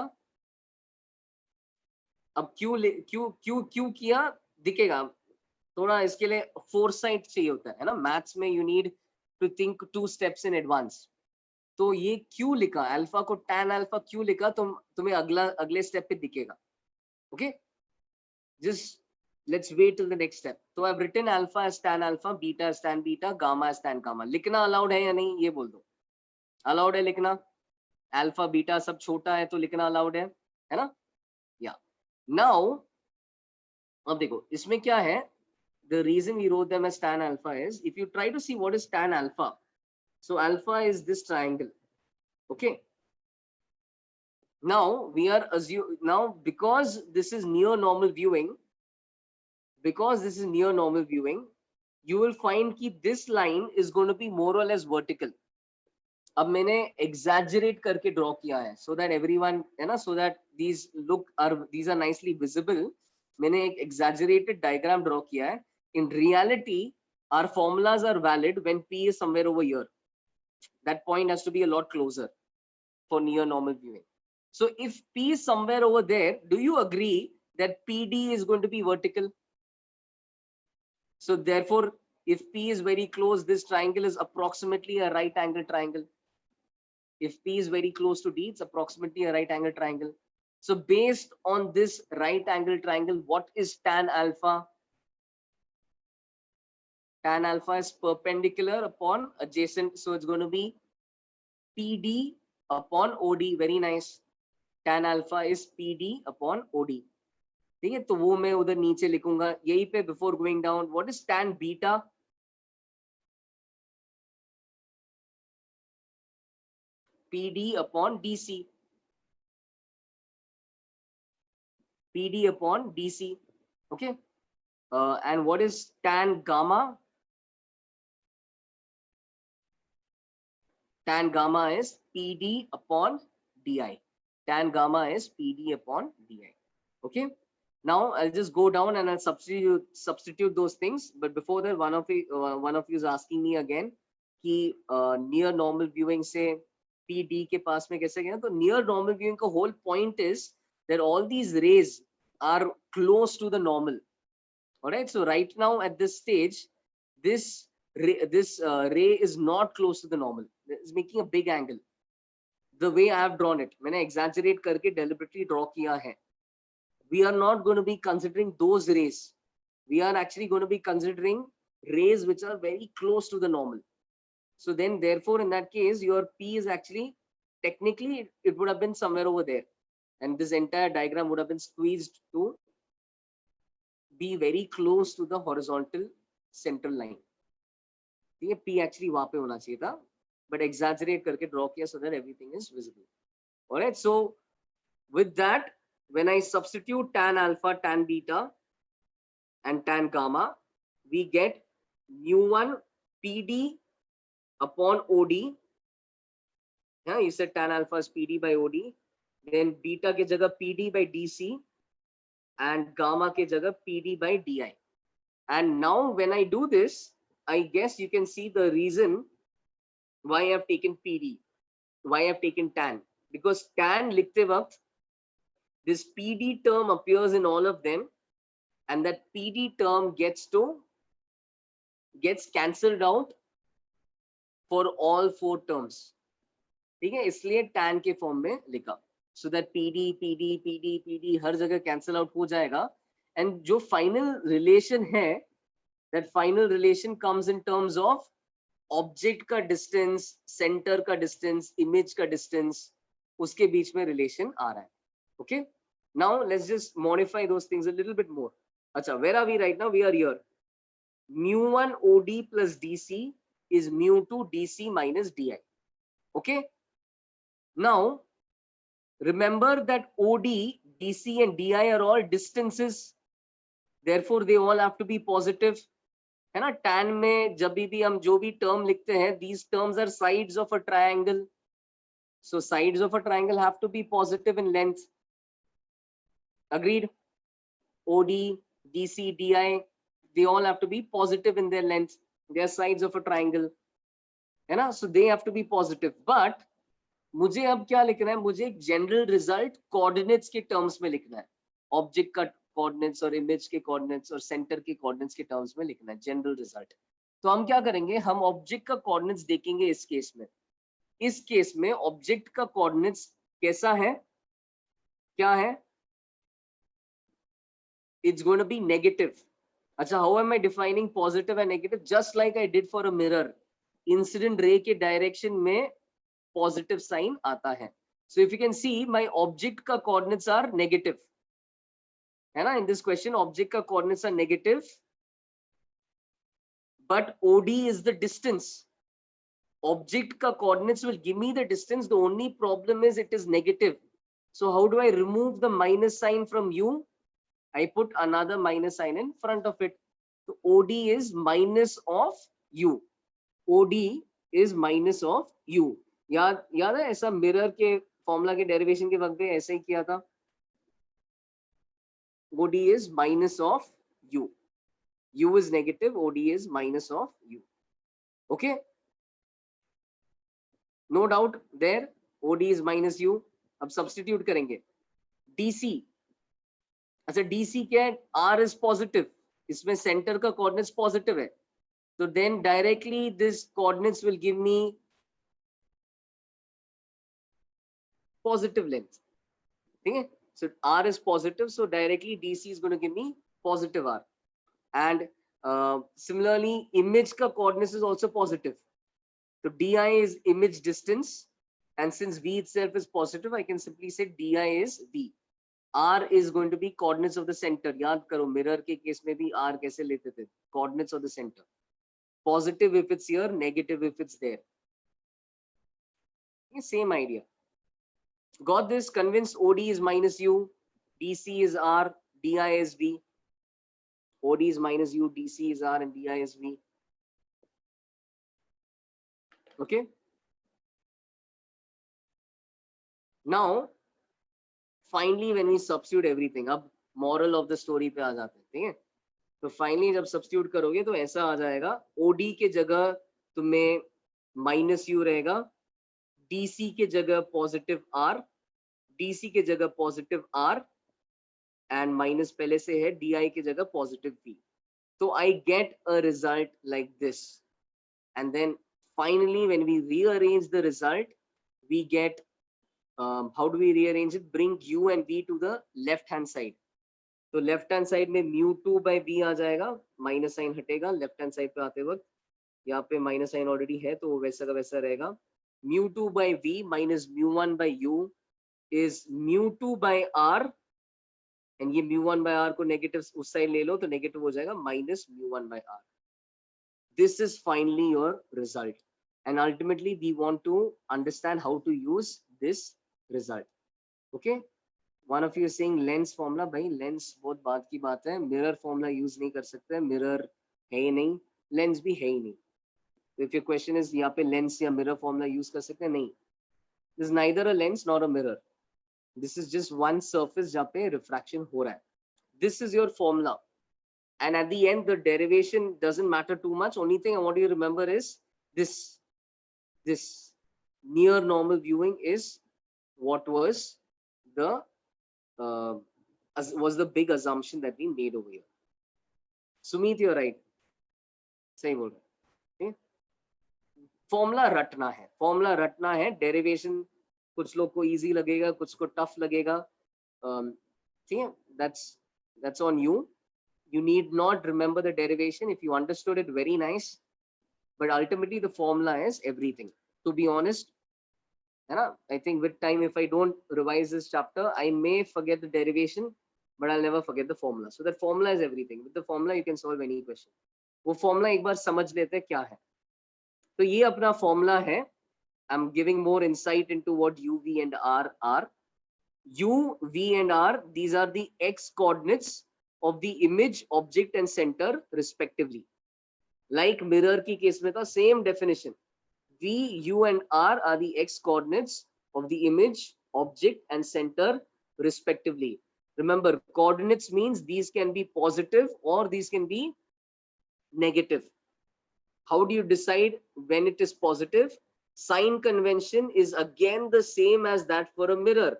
अब क्यों किया दिखेगा, थोड़ा इसके लिए foresight चाहिए होता है ना. मैथ्स में you need to think 2 steps in advance. तो ये क्यों लिखा, अल्फा को tan अल्फा क्यों लिखा, तुम्हें अगले स्टेप पे दिखेगा. Okay, just let's wait till the next step. तो I have written alpha as tan alpha, beta as tan beta, gamma as tan gamma. लिखना अलाउड है या नहीं ये बोल दो. अलाउड है लिखना, अल्फा बीटा सब छोटा है तो लिखना अलाउड है ना. या नाउ अब देखो इसमें क्या है, the reason we wrote them as tan alpha is if you try to see what is tan alpha, so alpha is this triangle. Okay, now we are assuming, now because this is near normal viewing, you will find that this line is going to be more or less vertical. अब मैंने exaggerate करके draw किया है so that everyone है ना, so that these are nicely visible. मैंने एक exaggerated diagram draw किया है. In reality, our formulas are valid when P is somewhere over here. That point has to be a lot closer for near normal viewing. So if P is somewhere over there, do you agree that PD is going to be vertical? So therefore, if P is very close, this triangle is approximately a right angle triangle. If P is very close to D, it's approximately a right angle triangle. So based on this right angle triangle, what is tan alpha? Tan alpha is perpendicular upon adjacent. So it's going to be PD upon OD. Very nice. Tan alpha is PD upon OD. ठीक है, तो वो मैं उधर नीचे लिखूंगा यही पे before going down. What is tan beta? PD upon DC. PD upon DC. Okay. And what is tan gamma? Tan gamma is PD upon DI. Tan gamma is PD upon DI. Okay. Now I'll just go down and I'll substitute those things. But before that, one of you is asking me again कि near normal viewing से PD के पास में कैसे गया? तो near normal viewing का whole point is that all these rays are close to the normal. All right. So right now at this stage, this ray is not close to the normal. It's making a big angle. The way I have drawn it, मैंने exaggerate करके deliberately draw किया है. We are not going to be considering those rays. We are actually going to be considering rays which are very close to the normal. So then therefore in that case, your P is actually, technically it would have been somewhere over there. And this entire diagram would have been squeezed to be very close to the horizontal central line. ठीक है, P actually वहाँ पे होना चाहिए था, but exaggerate करके draw किया so that everything is visible. All right. So with that, when I substitute tan alpha, tan beta, and tan gamma, we get mu1 PD upon OD. Yeah, you said tan alpha is PD by OD. Then beta के जगह PD by DC and gamma के जगह PD by DI. And now when I do this, I guess you can see the reason why I have taken PD, why I have taken tan. Because tan लिखते वक्त this PD term appears in all of them, and that PD term gets cancelled out for all four terms. ठीक है, इसलिए tan के form में लिखा, so that PD हर जगह cancel out हो जाएगा, and जो final relation है, that final relation comes in terms of object का distance, center का distance, image का distance, उसके बीच में relation आ रहा है. Okay. Now let's just modify those things a little bit more. Acha, where are we right now? We are here. Mu1 OD plus DC is mu2 DC minus DI. Okay. Now remember that OD, DC and DI are all distances. Therefore they all have to be positive. है ना, tan में जब भी हम जो भी term लिखते हैं, these terms are sides of a triangle. So sides of a triangle have to be positive in length. Agreed? OD, DC, DI, they all have to be positive in their length. They are sides of a triangle. है ना? So they have to be positive. But मुझे अब क्या लिखना है? मुझे एक general result coordinates के terms में लिखना है. Object का coordinates और image के coordinates और center के coordinates के terms में लिखना है. General result. तो हम क्या करेंगे? हम object का coordinates देखेंगे इस केस में. इस केस में object का coordinates कैसा है? क्या है? It's going to be negative. Acha, how am I defining positive and negative? Just like I did for a mirror. Incident ray के direction में positive sign आता है. So if you can see, my object का coordinates are negative. है ना. In this question object का coordinates are negative but OD is the distance. Object ka coordinates will give me the distance. The only problem is it is negative. So how do I remove the minus sign from U? I put another minus sign in front of it. So OD is minus of U. OD is minus of U. याद है ऐसा mirror के formula के derivation के वक्त पे ऐसे ही किया था. OD is minus of U. U is negative, OD is minus of U. Okay. No doubt there. OD is minus U. अब सब्स्टिट्यूट करेंगे. डीसी, अच्छा डीसी क्या है? R is positive. इसमें सेंटर का कोऑर्डिनेट्स पॉजिटिव है, तो then directly this coordinates will give me positive length. ठीक है. So R is positive, so directly DC is going to give me positive R. And similarly image का coordinates is also positive. So di is image distance, and since v itself is positive, I can simply say di is v. R is going to be coordinates of the center. याद करो mirror के case में भी R कैसे लेते थे? Coordinates of the center. Positive if it's here, negative if it's there. Same idea. Got this? Convinced OD is minus U, DC is R, DI is V. OD is minus U, DC is R, and DI is V. Okay. Now, finally, when we substitute everything, अब moral of the story पे आ जाते हैं. ठीक है. तो finally जब substitute करोगे तो ऐसा आ जाएगा. ओडी के जगह तुम्हें माइनस यू रहेगा, डीसी के जगह पॉजिटिव आर, डीसी के जगह पॉजिटिव आर, एंड माइनस पहले से है, डीआई की जगह पॉजिटिव पी. तो I get a result like this. And then finally when we rearrange the result, we get how do we rearrange it? Bring u and v to the left hand side. तो left hand side में μ2 by v आ जाएगा, minus sign हटेगा. Left hand side पे आते वक्त यहाँ पे minus sign already है, तो वैसा का वैसा रहेगा. μ2 by v minus μ1 by u is μ2 by r, and ये μ1 by r को नेगेटिव उस साइड ले लो तो नेगेटिव हो जाएगा, minus μ1 by r. This is finally your result, and ultimately we want to understand how to use this result. Okay. One of you is saying lens formula. भाई lens बहुत बात की बात है. mirror formula use नहीं कर सकते. mirror है ही नहीं, lens भी है ही नहीं. So if your question is यहाँ पे lens या mirror formula use कर सकते हैं, नहीं. This is neither a lens nor a mirror. This is just one surface जहाँ पे refraction हो रहा है. This is your formula. And at the end, the derivation doesn't matter too much. Only thing I want you to remember is this near normal viewing is what was the big assumption that we made over here. Sumit, you're right. सही बोल रहे. Formula रटना है, formula रटना है. Derivation कुछ लोग को इजी लगेगा, कुछ को टफ लगेगा. ठीक है. That's on you. You need not remember the derivation. If you understood it, very nice. But ultimately, the formula is everything. To be honest, I think with time, if I don't revise this chapter, I may forget the derivation, but I'll never forget the formula. So that formula is everything. With the formula, you can solve any question. वो formula एक बार समझ लेते हैं क्या है. तो ये अपना formula है. I'm giving more insight into what U, V, and R are. U, V, and R, these are the x coordinates of the image, object, and center respectively. Like mirror की केस में था, same definition. V, U, and R are the x coordinates of the image, object, and center respectively. Remember, coordinates means these can be positive or these can be negative. How do you decide when it is positive? Sign convention is again the same as that for a mirror.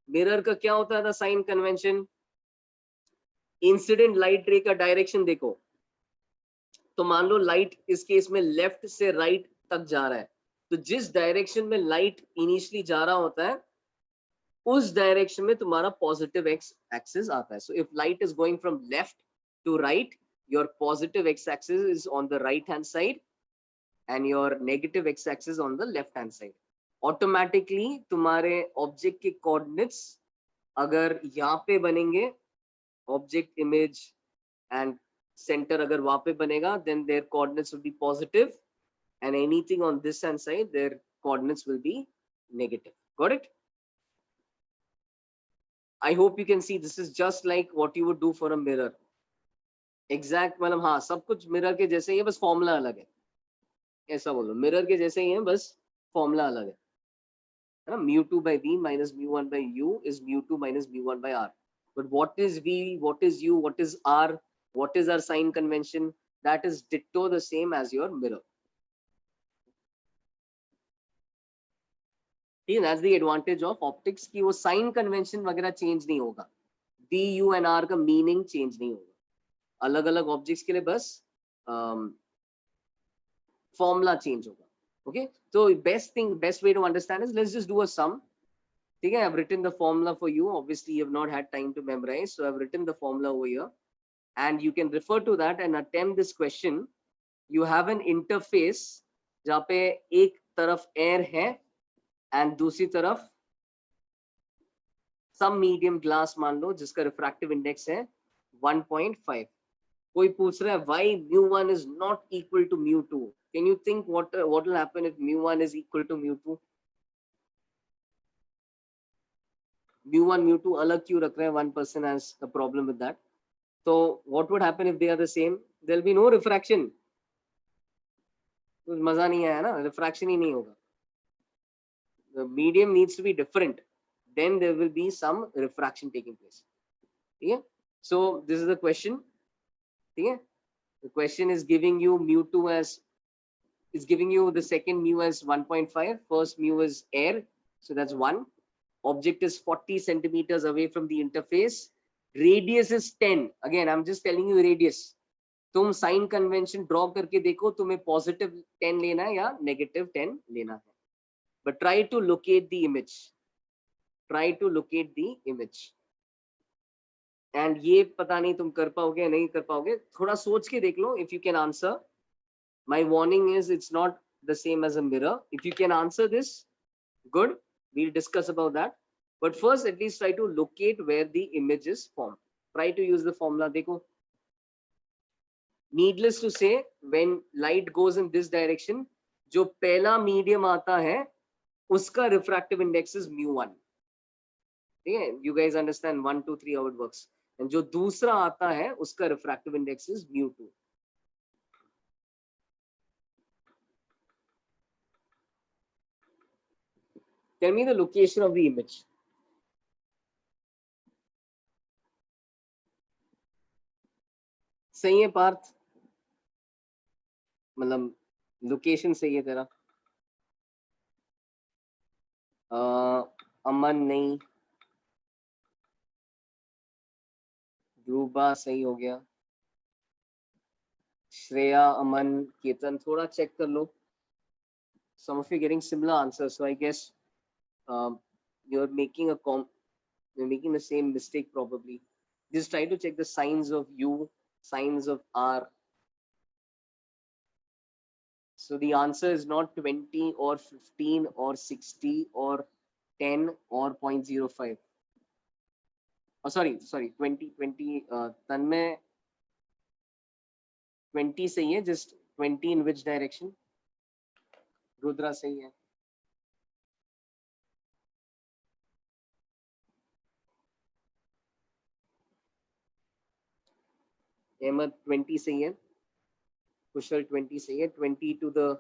Mirror का क्या होता था sign convention? Incident light रे का direction देखो, तो मान लो light इस केस में लेफ्ट से राइट तक जा रहा है, तो जिस डायरेक्शन में लाइट इनिशियली जा रहा होता है उस डायरेक्शन में तुम्हारा पॉजिटिव एक्स एक्सिस आता है. So if light is going from left to right, your positive x axis is on the right hand side and your negative x axis on the left hand side. Automatically तुम्हारे object के coordinates अगर यहाँ पे बनेंगे object, image, and center agar wahan pe banega, then their coordinates will be positive, and anything on this hand side, their coordinates will be negative. Got it? I hope you can see this is just like what you would do for a mirror. Exact मतलब हाँ सब कुछ mirror के जैसे ही है, बस formula अलग है. ऐसा बोलो, मिरर के जैसे ही है, बस फॉर्मूला अलग है ना. mu2 by v minus mu1 by u is mu2 minus mu1 by r. But what is v, what is u, what is r, what is our sign convention? That is ditto the same as your mirror. That's the advantage of optics कि वो sign convention वगैरह change नहीं होगा. v, u and r का meaning change नहीं होगा. अलग अलग objects के लिए बस formula change होगा. Okay, so best way to understand is, let's just do a sum. Okay, I've written the formula for you. Obviously you have not had time to memorize, so I've written the formula over here, and you can refer to that and attempt this question. You have an interface जहाँ पे एक तरफ air है and दूसरी तरफ some medium glass मान लो जिसका refractive index है 1.5. कोई पूछ रहा है why mu1 is not equal to mu2. Can you think what will happen if mu1 is equal to mu2? mu1 mu2 अलग क्यों रख रहे हैं? One person has a problem with that. So what would happen if they are the same? There will be no refraction. कुछ मजा नहीं आया ना, refraction ही नहीं होगा. The medium needs to be different, then there will be some refraction taking place. Yeah. So this is the question. Yeah. The question is giving you mu2 as, it's giving you the second mu as 1.5. First mu is air, so that's 1. Object is 40 centimeters away from the interface. Radius is 10. Again, I'm just telling you radius. तुम sign convention draw करके देखो, तुम्हें positive 10 लेना है या negative 10 लेना है. But try to locate the image. Try to locate the image. And ये पता नहीं तुम कर पाओगे या नहीं कर पाओगे, थोड़ा सोच के देख लो. If you can answer, my warning is it's not the same as a mirror. If you can answer this, good, we'll discuss about that. But first, at least try to locate where the image is formed. Try to use the formula. देखो, needless to say, when light goes in this direction, जो पहला medium आता है, उसका refractive index is mu1. ठीक है? You guys understand 1, 2, 3 how it works. And जो दूसरा आता है, उसका refractive index is mu2. Tell me the location of the image. सही है पार्थ? मतलब लोकेशन सही है तेरा? अमन नहीं, ध्रुवा सही हो गया, श्रेया, अमन, केतन, थोड़ा चेक कर लो. Some of you getting similar answers, so I guess you're making the same mistake probably. Just try to check the signs of U, signs of R. So the answer is not 20 or 15 or 60 or 10 or 0.05. Oh, sorry, 20. Tanmay, 20 सही है, just 20 in which direction? Rudra सही है. Ahmed 20 सही है. Kushal 20 सही है. 20 to the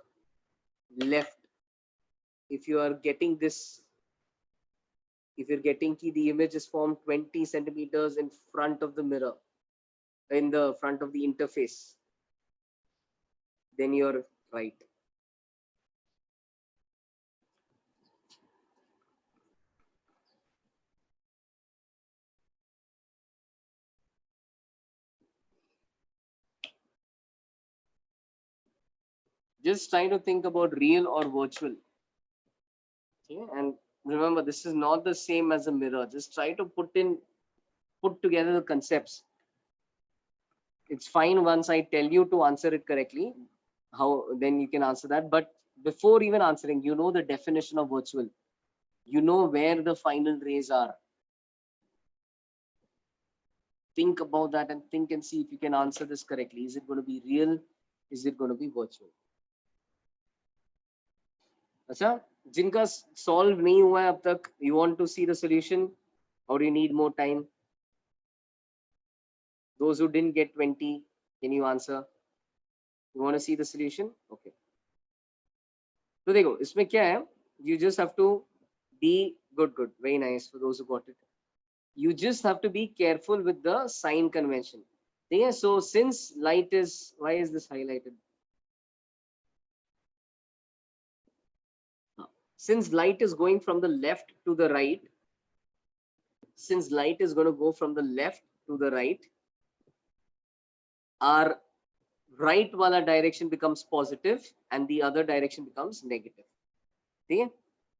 left. If you are getting this, if you're getting the image is formed 20 centimeters in front of the mirror, in the front of the interface, then you're right. Just try to think about real or virtual. Okay, and remember, this is not the same as a mirror. Just try to put together the concepts. It's fine once I tell you to answer it correctly, how then you can answer that. But before even answering, you know the definition of virtual. You know where the final rays are. think about that and think and see if you can answer this correctly. Is it going to be real? Is it going to be virtual? अच्छा, जिनका solve नहीं हुआ है अब तक, you want to see the solution or you need more time? Those who didn't get 20, can you answer? You want to see the solution? Okay. तो देखो इसमें क्या है, you just have to be good, very nice for those who got it. You just have to be careful with the sign convention. Yeah, so since light is, why is this highlighted? Since light is going from the left to the right, since light is going to go from the left to the right, our right wala direction becomes positive and the other direction becomes negative. Okay?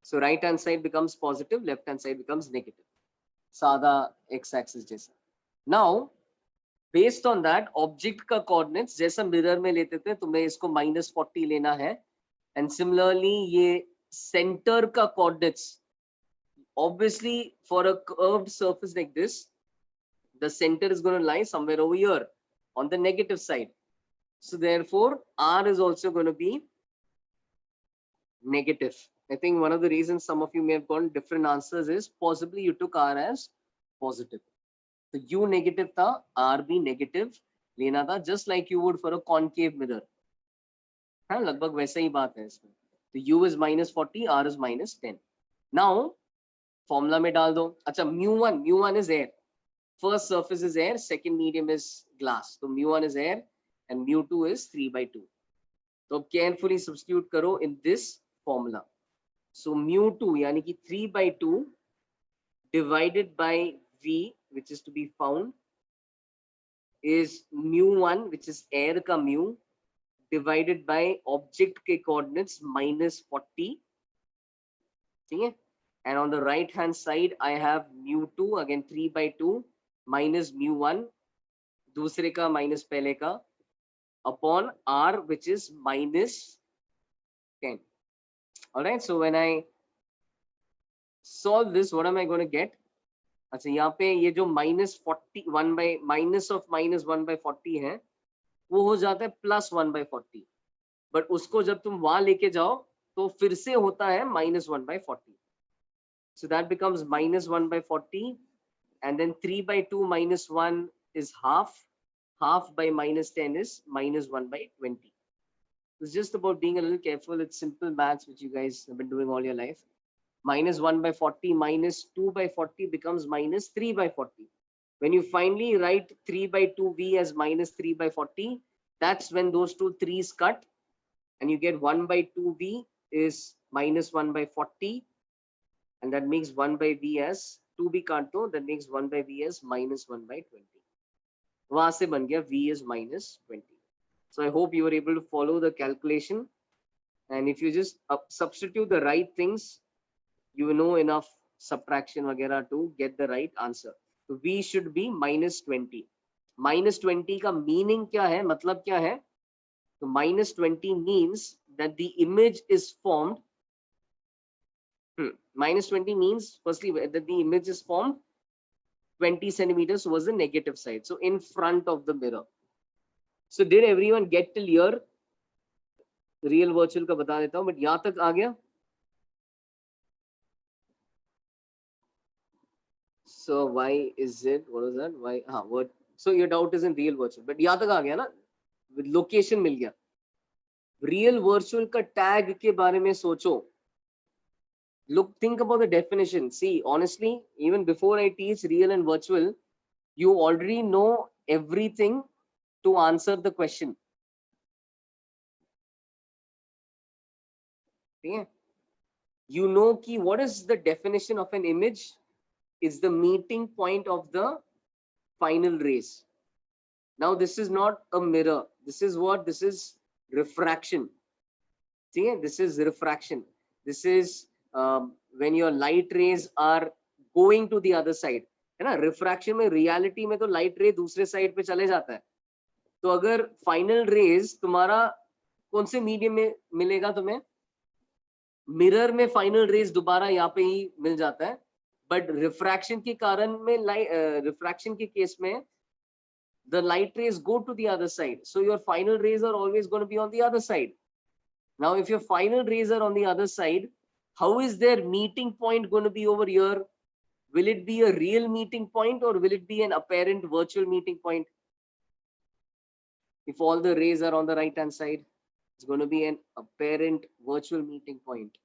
So right hand side becomes positive, left hand side becomes negative. सादा x axis जैसा. Now based on that, object का coordinates जैसा mirror में लेते थे, तुम्हें इसको -40 लेना है, and similarly ये center का coordinates, obviously for a curved surface like this, the center is going to lie somewhere over here on the negative side. So therefore R is also going to be negative. I think one of the reasons some of you may have gotten different answers is possibly you took R as positive. So U negative tha, R भी negative लेना था, just like you would for a concave mirror. हाँ, लगभग वैसा ही बात है इसमें. तो U is -40, R is -10. Now formula में डाल दो. अच्छा, mu1 is air. First surface is air, second medium is glass. So mu1 is air and mu2 is 3/2. So carefully substitute karo in this formula. So mu2 यानी कि 3/2 divided by V, which is to be found, is mu1, which is air ka mu, divided by object ke coordinates -40. Okay? And on the right hand side, I have mu2, again 3/2 minus mu1, दूसरे का minus पहले का, upon R, which is -10. All right, so when I solve this, what am I going to get? अच्छा, यहाँ पे ये जो -40 1 by -1/40 है, वो हो जाता है +1/40. बट उसको जब तुम वहां लेके जाओ तो फिर से होता है -1/40. So that becomes -1/40, and then 3/2 minus 1 is half. Half by -10 is -1/20. It's just about being a little careful. It's simple maths which you guys have been doing all your life. -1/40 minus 2/40 becomes -3/40. When you finally write 3/2V as -3/40, that's when those two 3's cut and you get 1/2V is -1/40, and that makes 1/V as 2B काटो, that makes 1/V as -1/20. वहां से बन गया V is -20. So I hope you were able to follow the calculation, and if you just substitute the right things, you know enough subtraction वगैरह to get the right answer. So V should be -20. -20 का meaning क्या है, मतलब क्या है? So -20 means that the image is formed. -20 means firstly that the image is formed 20 centimeters towards the negative side, so in front of the mirror. So did everyone get till here? Real virtual का बता देता हूँ, but यहाँ तक आ गया? So why is it, what is that? Why? What? So your doubt is in real virtual, but यहाँ तक आ गया ना? With location मिल गया. Real virtual का tag के बारे में सोचो. Look, think about the definition. See, honestly, even before I teach real and virtual, you already know everything to answer the question. Okay? You know ki what is the definition of an image? It's the meeting point of the final rays. Now this is not a mirror. This is what? This is refraction. See, this is refraction. This is when your light rays are going to the other side. है ना, refraction में reality में तो light रे दूसरे side पे चले जाता है. तो अगर फाइनल रेज तुम्हारा कौन से मीडियम में मिलेगा तुम्हें? मिरर में फाइनल रेज दोबारा यहाँ पे ही मिल जाता है, बट रिफ्रैक्शन के कारण में रिफ्रैक्शन के केस में the light rays go to the other side. So your final rays are always going to be on the other side. Now, if your final rays are on the other side, how is their meeting point going to be over here? Will it be a real meeting point or will it be an apparent virtual meeting point? If all the rays are on the right hand side, it's going to be an apparent virtual meeting point.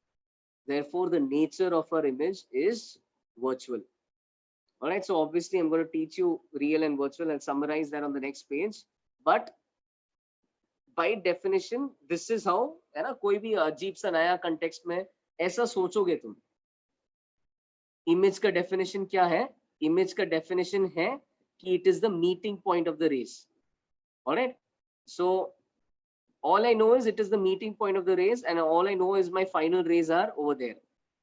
Therefore, the nature of our image is virtual. All right, so obviously I'm going to teach you real and virtual and summarize that on the next page. But by definition, this is how, है ना, कोई भी अजीब सा नया context में ऐसा सोचोगे तुम. Image का definition क्या है? Image का definition है कि it is the meeting point of the rays. All right, so all I know is it is the meeting point of the rays, and all I know is my final rays are over there.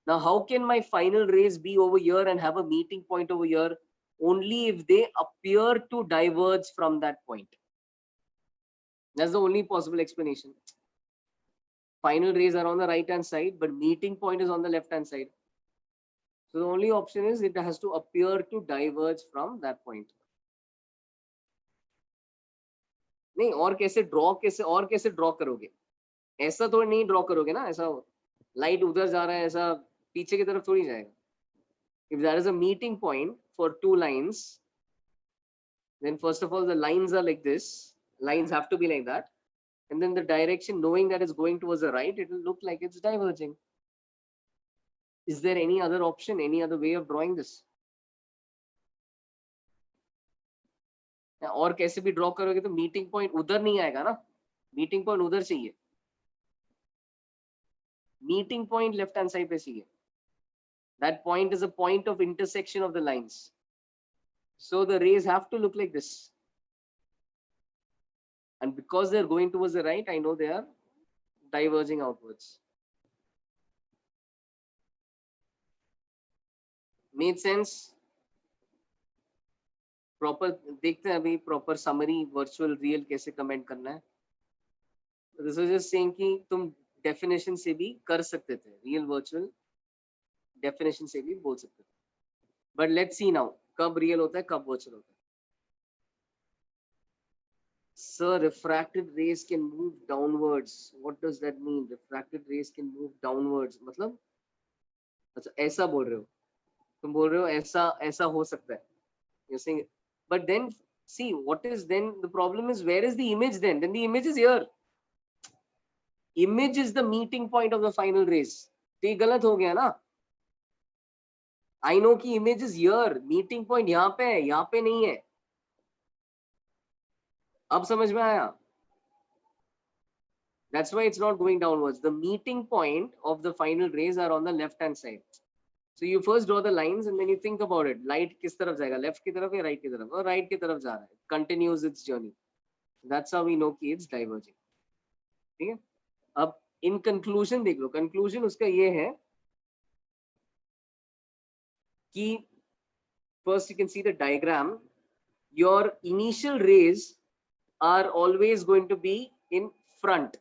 Now, how can my final rays be over here and have a meeting point over here? Only if they appear to diverge from that point. That's the only possible explanation. Final rays are on the right hand side, but meeting point is on the left hand side. So the only option is it has to appear to diverge from that point. नहीं, और कैसे draw करोगे? ऐसा तो नहीं draw करोगे ना, ऐसा लाइट उधर जा रहा है, ऐसा पीछे की तरफ थोड़ी जाएगा. If there is a meeting point for two lines, then first of all the lines are like this. Lines have to be like that, and then the direction, knowing that it's going towards the right, it will look like it's diverging. Is there any other option, any other way of drawing this? और कैसे भी draw करोगे तो meeting point उधर नहीं आएगा ना, meeting point उधर चाहिए, meeting point left hand side पे चाहिए. That point is a point of intersection of the lines. So the rays have to look like this. And because they're going towards the right, I know they are diverging outwards. Made sense? Proper, देखते हैं अभी proper summary, virtual, real कैसे comment करना है. This is just saying कि तुम definition से भी कर सकते थे, real, virtual, definition से भी बोल सकते थे. But let's see now, कब real होता है, कब virtual होता है. Sir, refracted rays can move downwards. What does that mean? Refracted rays can move downwards. मतलब अच्छा ऐसा बोल रहे हो, तुम बोल रहे हो ऐसा हो सकता है. You're saying, but then see what is then the problem is, where is the image then? Then the image is here. Image is the meeting point of the final rays. तो ये गलत हो गया ना. I know कि image is here, meeting point यहाँ पे है, यहाँ पे नहीं है. अब समझ में आया? That's why it's not going downwards. The meeting point of the final rays are on the left hand side. So you first draw the lines and then you think about it. Light किस तरफ जाएगा? Left की तरफ या right की तरफ? और right की तरफ जा रहा है. Continues its journey. That's how we know कि it's diverging. ठीक है? अब in conclusion देख लो. Conclusion उसका ये है कि first you can see the diagram. Your initial rays are always going to be in front,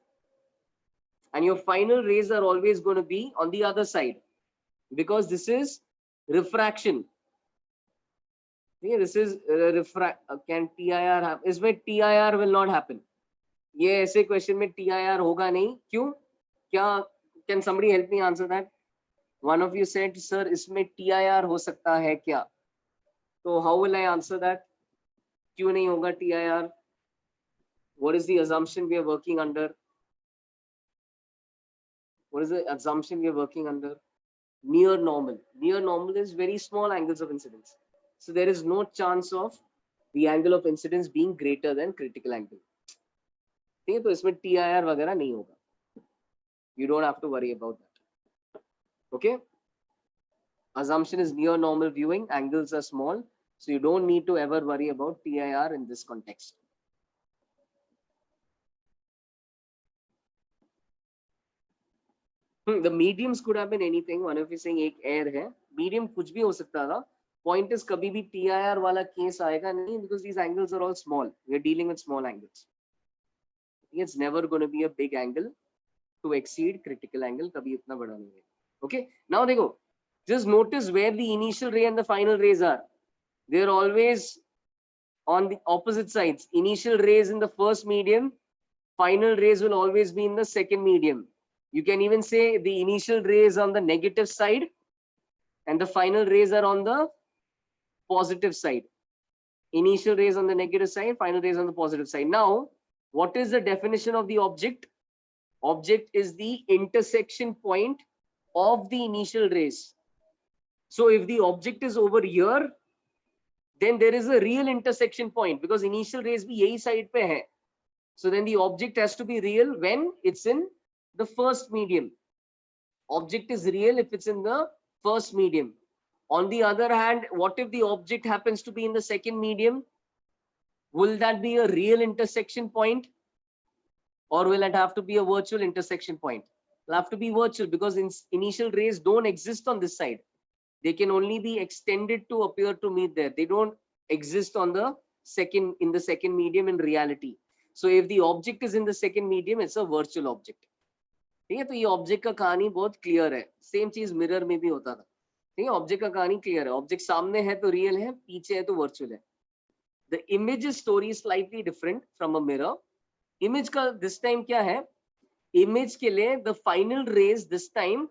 and your final rays are always going to be on the other side, because this is refraction. This is can TIR happen? इसमें TIR will not happen. ये ऐसे question में TIR होगा नहीं. क्यों? क्या? Can somebody help me answer that? One of you said, sir, इसमें TIR हो सकता है क्या? So how will I answer that? क्यों नहीं होगा TIR? What is the assumption we are working under? What is the assumption we are working under? Near normal. Near normal is very small angles of incidence. So there is no chance of the angle of incidence being greater than critical angle. ठीक है, तो इसमें TIR वगैरह नहीं होगा. You don't have to worry about that. Okay? Assumption is near normal viewing. Angles are small. So you don't need to ever worry about TIR in this context. The mediums could have been anything. One of you saying एक air है, medium कुछ भी हो सकता था. Point is कभी भी TIR वाला case आएगा नहीं, because these angles are all small. We are dealing with small angles. It's never going to be a big angle to exceed critical angle. कभी इतना बड़ा नहीं है. Okay. Now देखो, just notice where the initial ray and the final rays are. They are always on the opposite sides. Initial rays in the first medium, final rays will always be in the second medium. You can even say the initial rays on the negative side and the final rays are on the positive side. Initial rays on the negative side, final rays on the positive side. Now, what is the definition of the object? Object is the intersection point of the initial rays. So if the object is over here, then there is a real intersection point because initial rays bhi yahi side pe hai. So then the object has to be real when it's in the first medium. Object is real if it's in the first medium. On the other hand, what if the object happens to be in the second medium? Will that be a real intersection point? Or will it have to be a virtual intersection point? It'll have to be virtual because initial rays don't exist on this side. They can only be extended to appear to meet there. They don't exist on the second, in the second medium in reality. So if the object is in the second medium, it's a virtual object. ठीक है, तो ये object का कहानी बहुत clear है. Same चीज mirror में भी होता था. ठीक है, ऑब्जेक्ट का कहानी क्लियर है. ऑब्जेक्ट सामने है तो रियल है, पीछे है तो वर्चुअल है. The image story slightly different from a mirror. Image का दिस टाइम क्या है? इमेज के लिए the final rays this time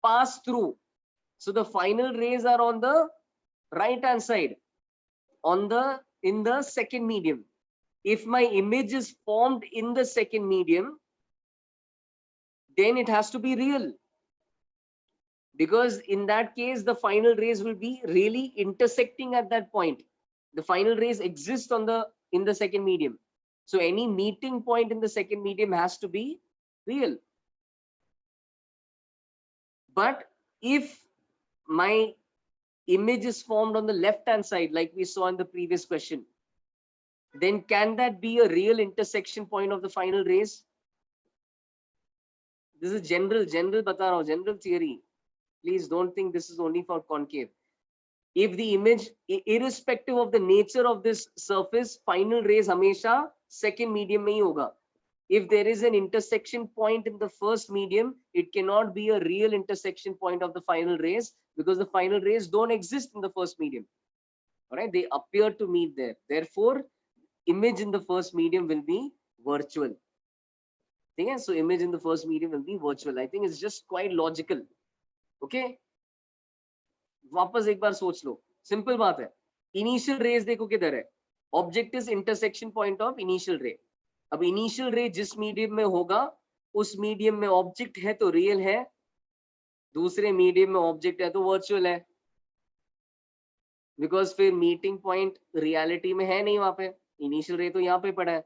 pass through. So the final rays are on the right hand side on the in the second medium. If my image is formed in the second medium, then it has to be real, because in that case the final rays will be really intersecting at that point. The final rays exist on the in the second medium, so any meeting point in the second medium has to be real. But if my image is formed on the left hand side like we saw in the previous question, then can that be a real intersection point of the final rays? This is general bata raha hu, general theory. Please don't think this is only for concave. If the image, irrespective of the nature of this surface, final rays hamesha second medium mein hi hoga. If there is an intersection point in the first medium, it cannot be a real intersection point of the final rays because the final rays don't exist in the first medium. All right, they appear to meet there. Therefore, image in the first medium will be virtual. Okay, so image in the first medium will be virtual. I think it's just quite logical. Okay, वापस एक बार सोच लो, simple बात है. Initial raise देखो किधर है. Object is intersection point of initial रे. अब इनिशियल रे जिस मीडियम में होगा उस मीडियम में ऑब्जेक्ट है तो रियल है, दूसरे मीडियम में ऑब्जेक्ट है तो वर्चुअल है, बिकॉज फिर मीटिंग पॉइंट रियलिटी में है नहीं वहां पे. इनिशियल रे तो यहाँ पे पड़ा है.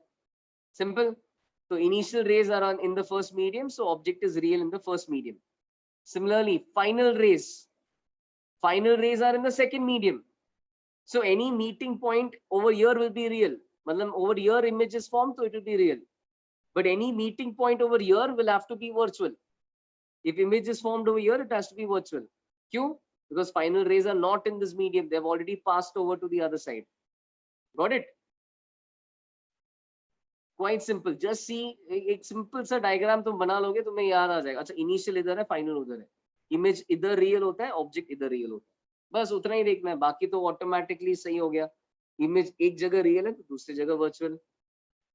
सिंपल. तो initial rays are on in the first medium, so object is real in the first medium. Similarly final rays are in the second medium, so any meeting point over here will be real. Matlab over here image is formed, so it will be real, but any meeting point over here will have to be virtual. If image is formed over here, it has to be virtual. Kyun? Because final rays are not in this medium, they have already passed over to the other side. Got it? Quite simple. Just see, एक simple सा diagram तुम बना लोगे तुम्हें याद आ जाएगा. अच्छा, initial इधर है, फाइनल उधर है, इमेज इधर रियल होता है, ऑब्जेक्ट इधर रियल होता है. बस उतना ही देखना है, बाकी तो ऑटोमेटिकली सही हो गया. इमेज एक जगह रियल है तो दूसरी जगह वर्चुअल,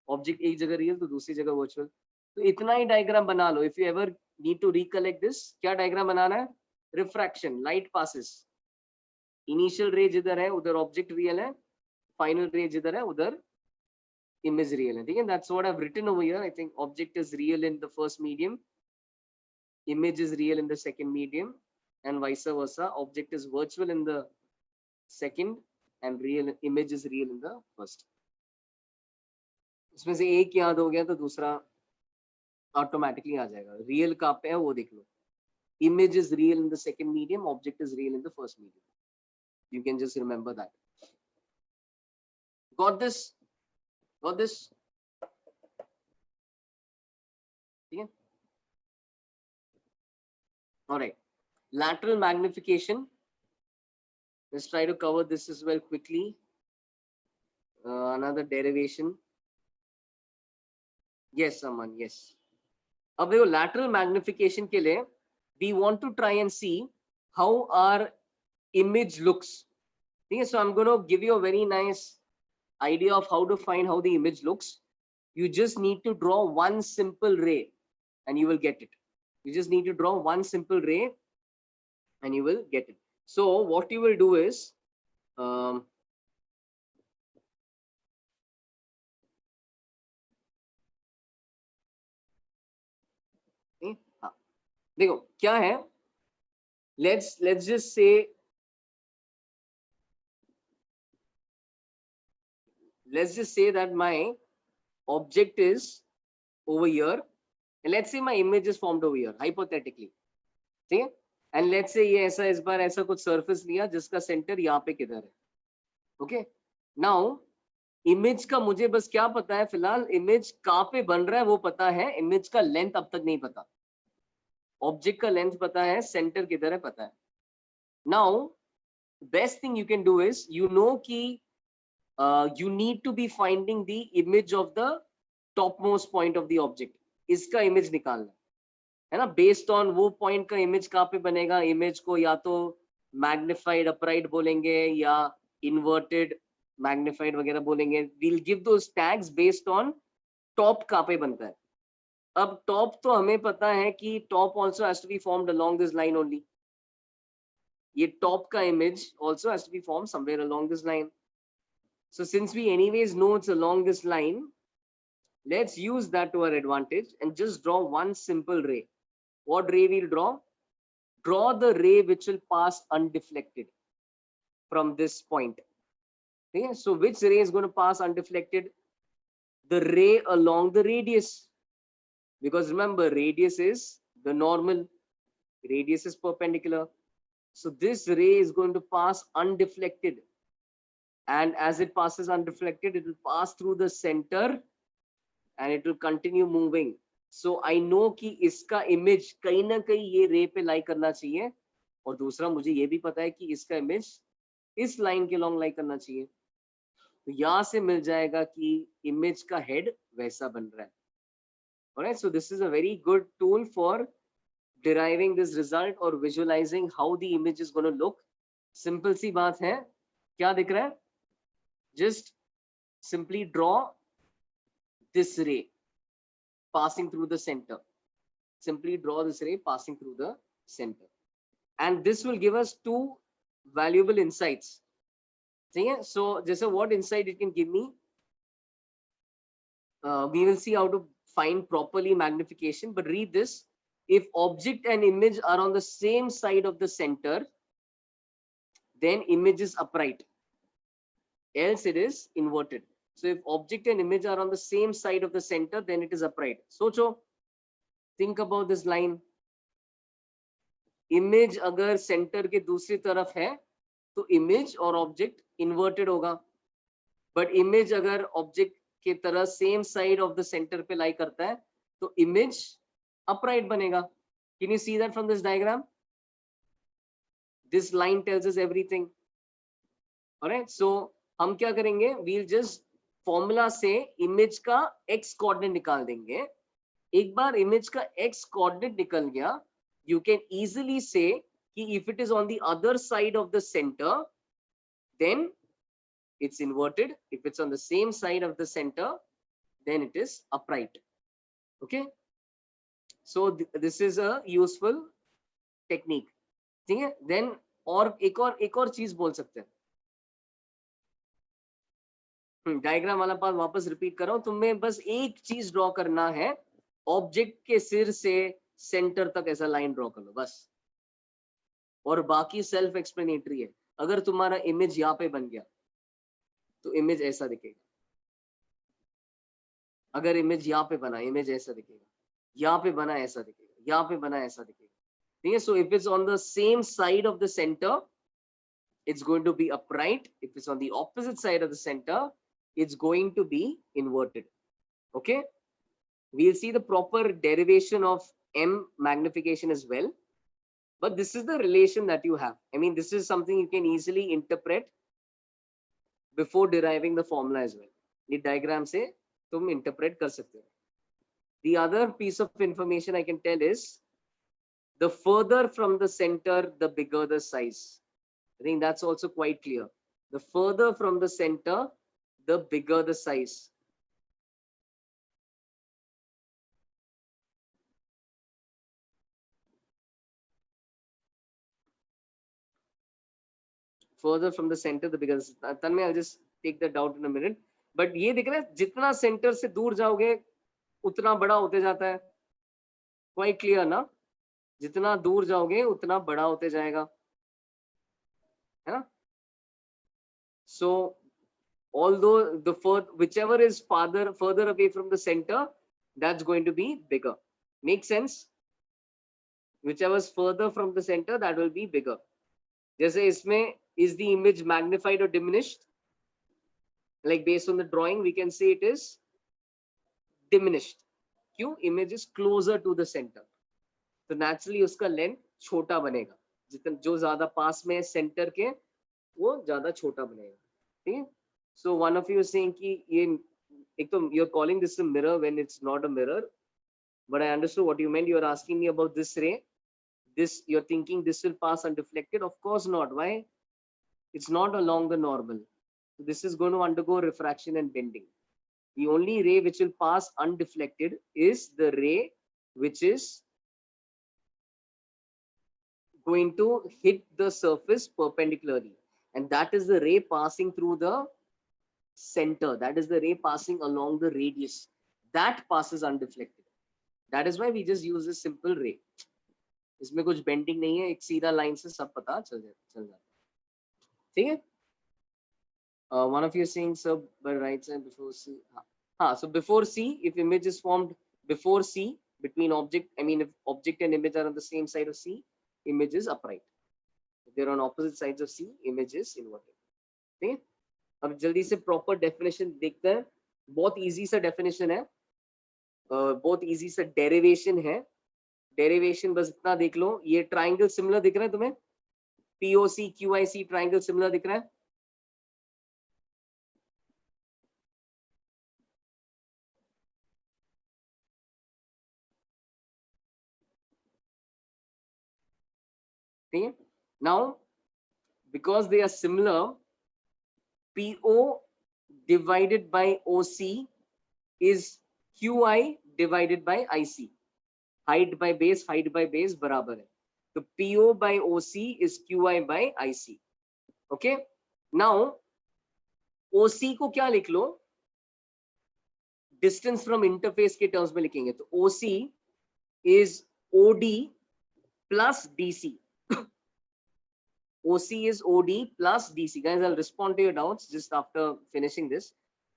ऑब्जेक्ट एक जगह रियल तो दूसरी जगह वर्चुअल. तो इतना ही डायग्राम बना लो. If you ever need to recollect this, क्या डायग्राम बनाना है? Refraction, light passes, initial rays इधर है, उधर ऑब्जेक्ट रियल है, फाइनल रेज इधर है, उधर image real है. ठीक है, that's what I've written over here. I think object is real in the first medium, image is real in the second medium, and vice versa. Object is virtual in the second and real image is real in the first. इसमें से एक याद हो गया तो दूसरा automatically आ जाएगा. Real कहाँ पे है वो देख लो. Image is real in the second medium, object is real in the first medium. You can just remember that. Got this? Got this? Yeah. All right. Lateral magnification. Let's try to cover this as well quickly. Another derivation. Yes, Aman. Yes. अब देखो lateral magnification के लिए we want to try and see how our image looks. Okay, so I'm going to give you a very nice idea of how to find how the image looks, you just need to draw one simple ray and you will get it. You just need to draw one simple ray and you will get it. So what you will do is, देखो क्या है, let's just say, that my object is over here, and let's say my image is formed over here hypothetically, ठीक है, and let's say ये ऐसा इस बार ऐसा कुछ surface लिया जिसका center यहाँ पे किधर है, okay. Now इमेज का मुझे बस क्या पता है, फिलहाल इमेज कहाँ पे बन रहा है वो पता है, इमेज का लेंथ अब तक नहीं पता, ऑब्जेक्ट का लेंथ पता है, सेंटर किधर है पता है. Now best thing you can do is, you know कि you need to be finding the image of the topmost point of the object. इसका इमेज निकालना है ना, बेस्ड ऑन वो पॉइंट का इमेज कहाँ पे बनेगा. इमेज को या तो मैग्निफाइड अपराइट बोलेंगे या इन्वर्टेड मैग्निफाइड वगैरह बोलेंगे. We'll give those tags based on top कहाँ पे बनता है. अब टॉप तो हमें पता है कि top also has to be formed along this line only. ये टॉप का image also has to be formed somewhere along this line. So since we anyways know it's along this line, let's use that to our advantage and just draw one simple ray. What ray we'll draw? Draw the ray which will pass undeflected from this point. Okay, so which ray is going to pass undeflected? The ray along the radius. Because remember, radius is the normal, radius is perpendicular. So this ray is going to pass undeflected. And as it passes undeflected, it will pass through the center and it will continue moving. So I know कि इसका image कहीं ना कहीं ये ray पे lie करना चाहिए, और दूसरा मुझे ये भी पता है कि इसका image इस line के along lie करना चाहिए. तो यहाँ से मिल जाएगा कि image का head वैसा बन रहा है. Alright, so this is a very good tool for deriving this result or visualizing how the image is going to look. Simple सी बात है. क्या दिख रहा है? Just simply draw this ray passing through the center. Simply draw this ray passing through the center. And this will give us two valuable insights. So just what insight it can give me? We will see how to find properly magnification, but read this. If object and image are on the same side of the center, then image is upright. Else it is inverted. So if object and image are on the same side of the center, then it is upright. Socho, think about this line. Image अगर center के दूसरी तरफ है तो image और object inverted होगा. But image अगर object के तरह same side of the center पे lie करता है तो image upright बनेगा. Can you see that from this diagram? This line tells us everything. Alright, so हम क्या करेंगे, we'll just फॉर्मूला से इमेज का x कोऑर्डिनेट निकाल देंगे. एक बार इमेज का x कोऑर्डिनेट निकल गया, you can easily say कि if it is on the other side of the center, then it's inverted. If it's on the same side of the center, then it is upright. Okay, so this is a useful technique. ठीक है, then और एक और चीज बोल सकते हैं. Diagram वाला पार्ट वापस रिपीट कर रहा हूं. तुम्हें बस एक चीज ड्रॉ करना है, ऑब्जेक्ट के सिर से सेंटर तक ऐसा लाइन ड्रॉ कर लो बस, और बाकी सेल्फ एक्सप्लेनेटरी है. अगर तुम्हारा इमेज यहाँ पे बन गया तो इमेज ऐसा दिखेगा. अगर इमेज यहाँ पे बना, इमेज ऐसा दिखेगा. यहाँ पे बना ऐसा दिखेगा. यहाँ पे बना ऐसा दिखेगा. ठीक है, so if it's on the same side of the centre, it's going to be upright. If it's on the opposite side of the center, it's going to be inverted. Okay, we'll see the proper derivation of m magnification as well, but this is the relation that you have. I mean, this is something you can easily interpret before deriving the formula as well. The diagram से तुम interpret कर सकते हो. The other piece of information I can tell is, the further from the center, the bigger the size. I think that's also quite clear. The further from the center, the bigger the size. Further from the center, the bigger. Tanmay, I'll just take that out in a minute. But ये दिख रहा है, जितना center से दूर जाओगे उतना बड़ा होते जाता है. Quite clear ना? जितना दूर जाओगे उतना बड़ा होते जाएगा, है ना? So although the whichever is further away from the center, that's going to be bigger. Make sense? Whichever is further from the center, that will be bigger. जैसे इसमें, is the image magnified or diminished? Like based on the drawing, we can say it is diminished. क्यों? Image is closer to the center. तो naturally उसका length छोटा बनेगा. जितना जो ज्यादा पास में है center के, वो ज्यादा छोटा बनेगा. ठीक है? So one of you is saying कि ये एक तो you're calling this a mirror when it's not a mirror, but I understood what you meant. You're asking me about this ray. This, you're thinking this will pass undeflected. Of course not. Why? It's not along the normal. This is going to undergo refraction and bending. The only ray which will pass undeflected is the ray which is going to hit the surface perpendicularly, and that is the ray passing through the center. That is the ray passing along the radius. That passes undeflected. That is why we just use this simple ray. इसमें कुछ bending नहीं है, एक सीधा line से सब पता चल जाता. ठीक है? One of you saying sir, but right side before C. So before C, if image is formed before C between object, I mean if object and image are on the same side of C, image is upright. If they're on opposite sides of C, image is inverted. ठीक है? अब जल्दी से proper definition देखते हैं. बहुत easy सा definition है, बहुत easy सा derivation है. Derivation बस इतना देख लो. ये triangle similar दिख रहा है तुम्हें? POC QIC triangle similar दिख रहा है? Now, because they are similar, PO divided by OC is QI divided by IC. Height by base बराबर है. तो PO by OC is QI by IC. Okay. Now, OC को क्या लिख लो? Distance from interface के terms में लिखेंगे. तो OC is OD plus DC. OC is OD plus DC. Guys, I'll respond to your doubts just after finishing this.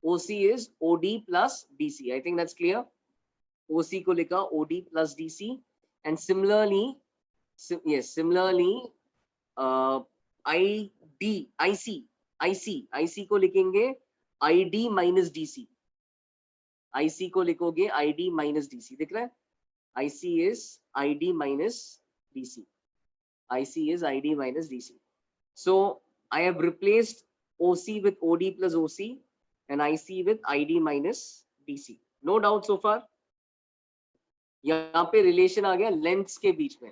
OC is OD plus DC. I think that's clear. OC को लिखा OD plus DC. And similarly, IC को लिखेंगे ID minus DC. IC को लिखोगे ID minus DC. दिख रहा है? IC is ID minus DC. IC is ID minus DC. So I have replaced OC with OD plus OC and IC with ID minus DC. No doubt so far? यहाँ पे relation आ गया lengths के बीच में.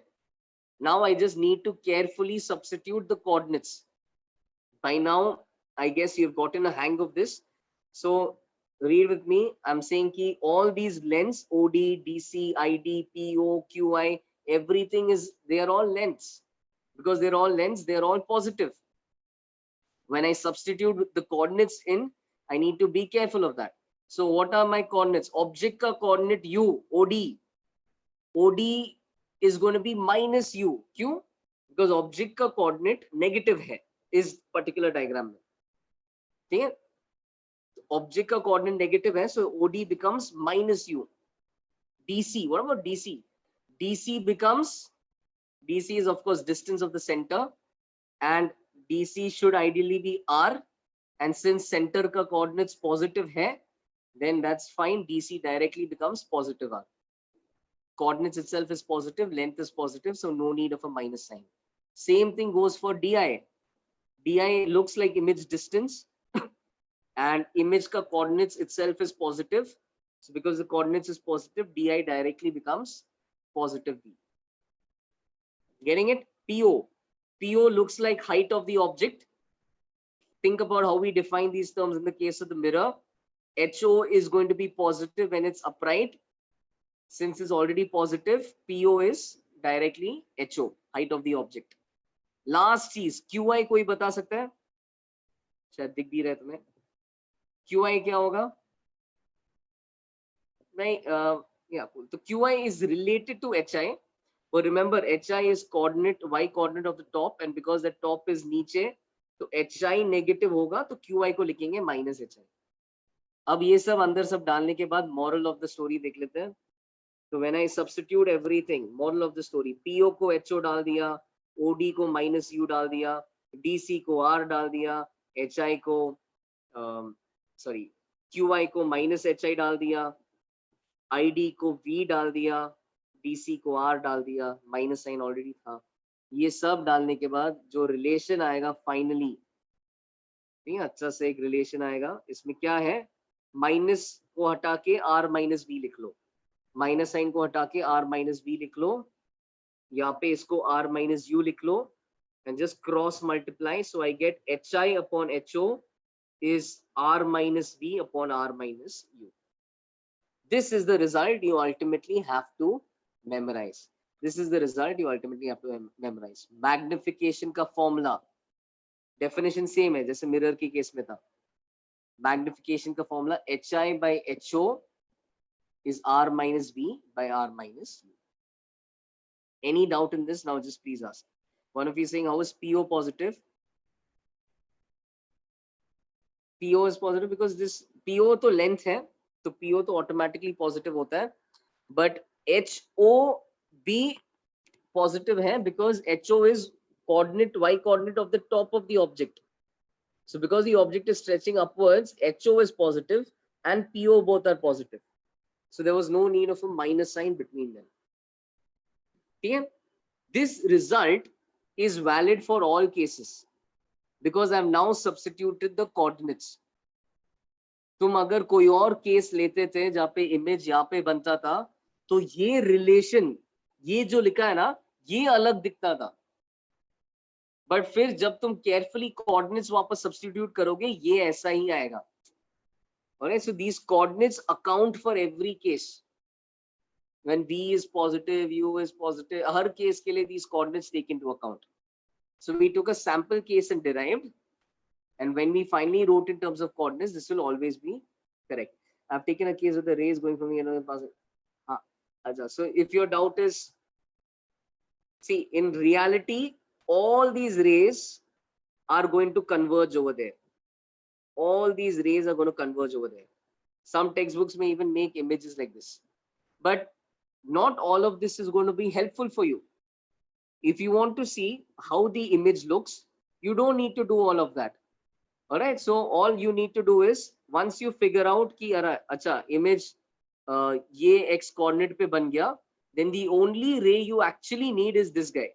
Now I just need to carefully substitute the coordinates. By now, I guess you've gotten a hang of this. So read with me. I'm saying कि all these lengths, OD, DC, ID, PO, QI, everything is, they are all lengths. Because they're all lengths, they're all positive. When I substitute the coordinates in, I need to be careful of that. So what are my coordinates? Object ka coordinate U, OD. OD is going to be minus U. Q? Because object ka coordinate negative hai, is particular diagram mein. Okay? Object ka coordinate negative hai, so OD becomes minus U. DC, what about DC? DC is of course distance of the center, and DC should ideally be R, and since center ka coordinates positive hai, then that's fine. DC directly becomes positive R. Coordinates itself is positive, length is positive, so no need of a minus sign. Same thing goes for DI. DI looks like image distance and image ka coordinates itself is positive. So because the coordinates is positive, DI directly becomes positive B. Getting it? PO. PO looks like height of the object. think about how we define these terms in the case of the mirror. HO is going to be positive when it's upright. Since it's already positive, PO is directly HO, height of the object. Last चीज QI कोई बता सकता है? शायद दिख भी रहा है तुम्हें. QI क्या होगा? नहीं, yeah, cool. So QI is related to HI, but remember HI is coordinate, y coordinate of the top, and because the top is नीचे, तो HI negative होगा, तो QI को लिखेंगे minus HI. अब ये सब अंदर सब डालने के बाद moral of the story देख लेते हैं. So when I substitute everything, moral of the story, PO को HO डाल दिया, OD को minus U डाल दिया, DC को R डाल दिया, HI को sorry QI को minus HI डाल दिया, ID को V डाल दिया, DC को R डाल दिया, माइनस साइन ऑलरेडी था. ये सब डालने के बाद जो रिलेशन आएगा फाइनली, ठीक है, अच्छा से एक रिलेशन आएगा. इसमें क्या है, माइनस को हटा के R माइनस V लिख लो, माइनस साइन को हटा के R माइनस V लिख लो, यहाँ पे इसको R माइनस U लिख लो, and just cross multiply, so I get HI upon HO is R minus V upon R minus U. This is the result you ultimately have to memorize. This is the result you ultimately have to memorize. Magnification का formula, definition same है जैसे mirror की case में था. Magnification का formula HI by HO is R minus V by R minus U. Any doubt in this? Now just please ask. One of you saying how is PO positive? PO is positive because this PO तो length है, तो PO तो automatically positive होता है, but HO भी positive है because HO is coordinate, y coordinate of the top of the object. So because the object is stretching upwards, HO is positive and PO both are positive. So there was no need of a minus sign between them. Okay? This result is valid for all cases because I have now substituted the coordinates. तुम अगर कोई और case लेते थे जहाँ पे image यहाँ पे बनता था, तो ये रिलेशन, ये जो लिखा है ना, ये अलग दिखता था. बट फिर जब तुम केयरफुली कोऑर्डिनेट्स वापस सब्स्टिट्यूट करोगे, ये ऐसा ही आएगा. Alright, so these coordinates account for every case. When V is positive, U is positive, her case के लिए these coordinates take into account. So we took a sample case and derived. And when we finally wrote in terms of coordinates, this will always be correct. I've taken a case of the rays going from the end of the passage. So if your doubt is, see, in reality, all these rays are going to converge over there. All these rays are going to converge over there. Some textbooks may even make images like this. But not all of this is going to be helpful for you. If you want to see how the image looks, you don't need to do all of that. All right, so all you need to do is once you figure out कि अच्छा image ये x coordinate पे बन गया, then the only ray you actually need is this guy,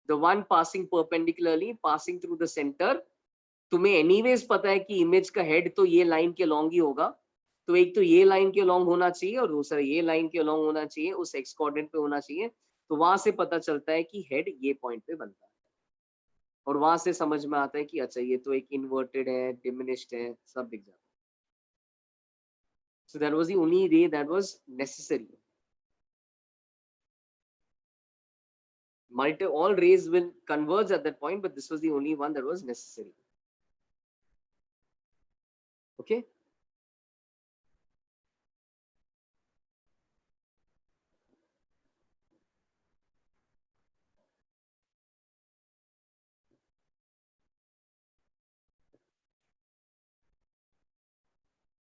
the one passing perpendicularly, passing through the center. तुम्हें anyways पता है कि image का head तो ये line के along ही होगा, तो एक तो ये line के along होना चाहिए और दूसरा ये line के along होना चाहिए, उस x coordinate पे होना चाहिए. तो वहां से पता चलता है कि head ये point पे बनता है. और वहां से समझ में आता है कि अच्छा ये तो एक इन्वर्टेड है, डिमिनिश्ड है, सब दिख जाता है. So that was the only ray that was necessary. All rays will converge at that point, but this was the only one that was necessary. Okay.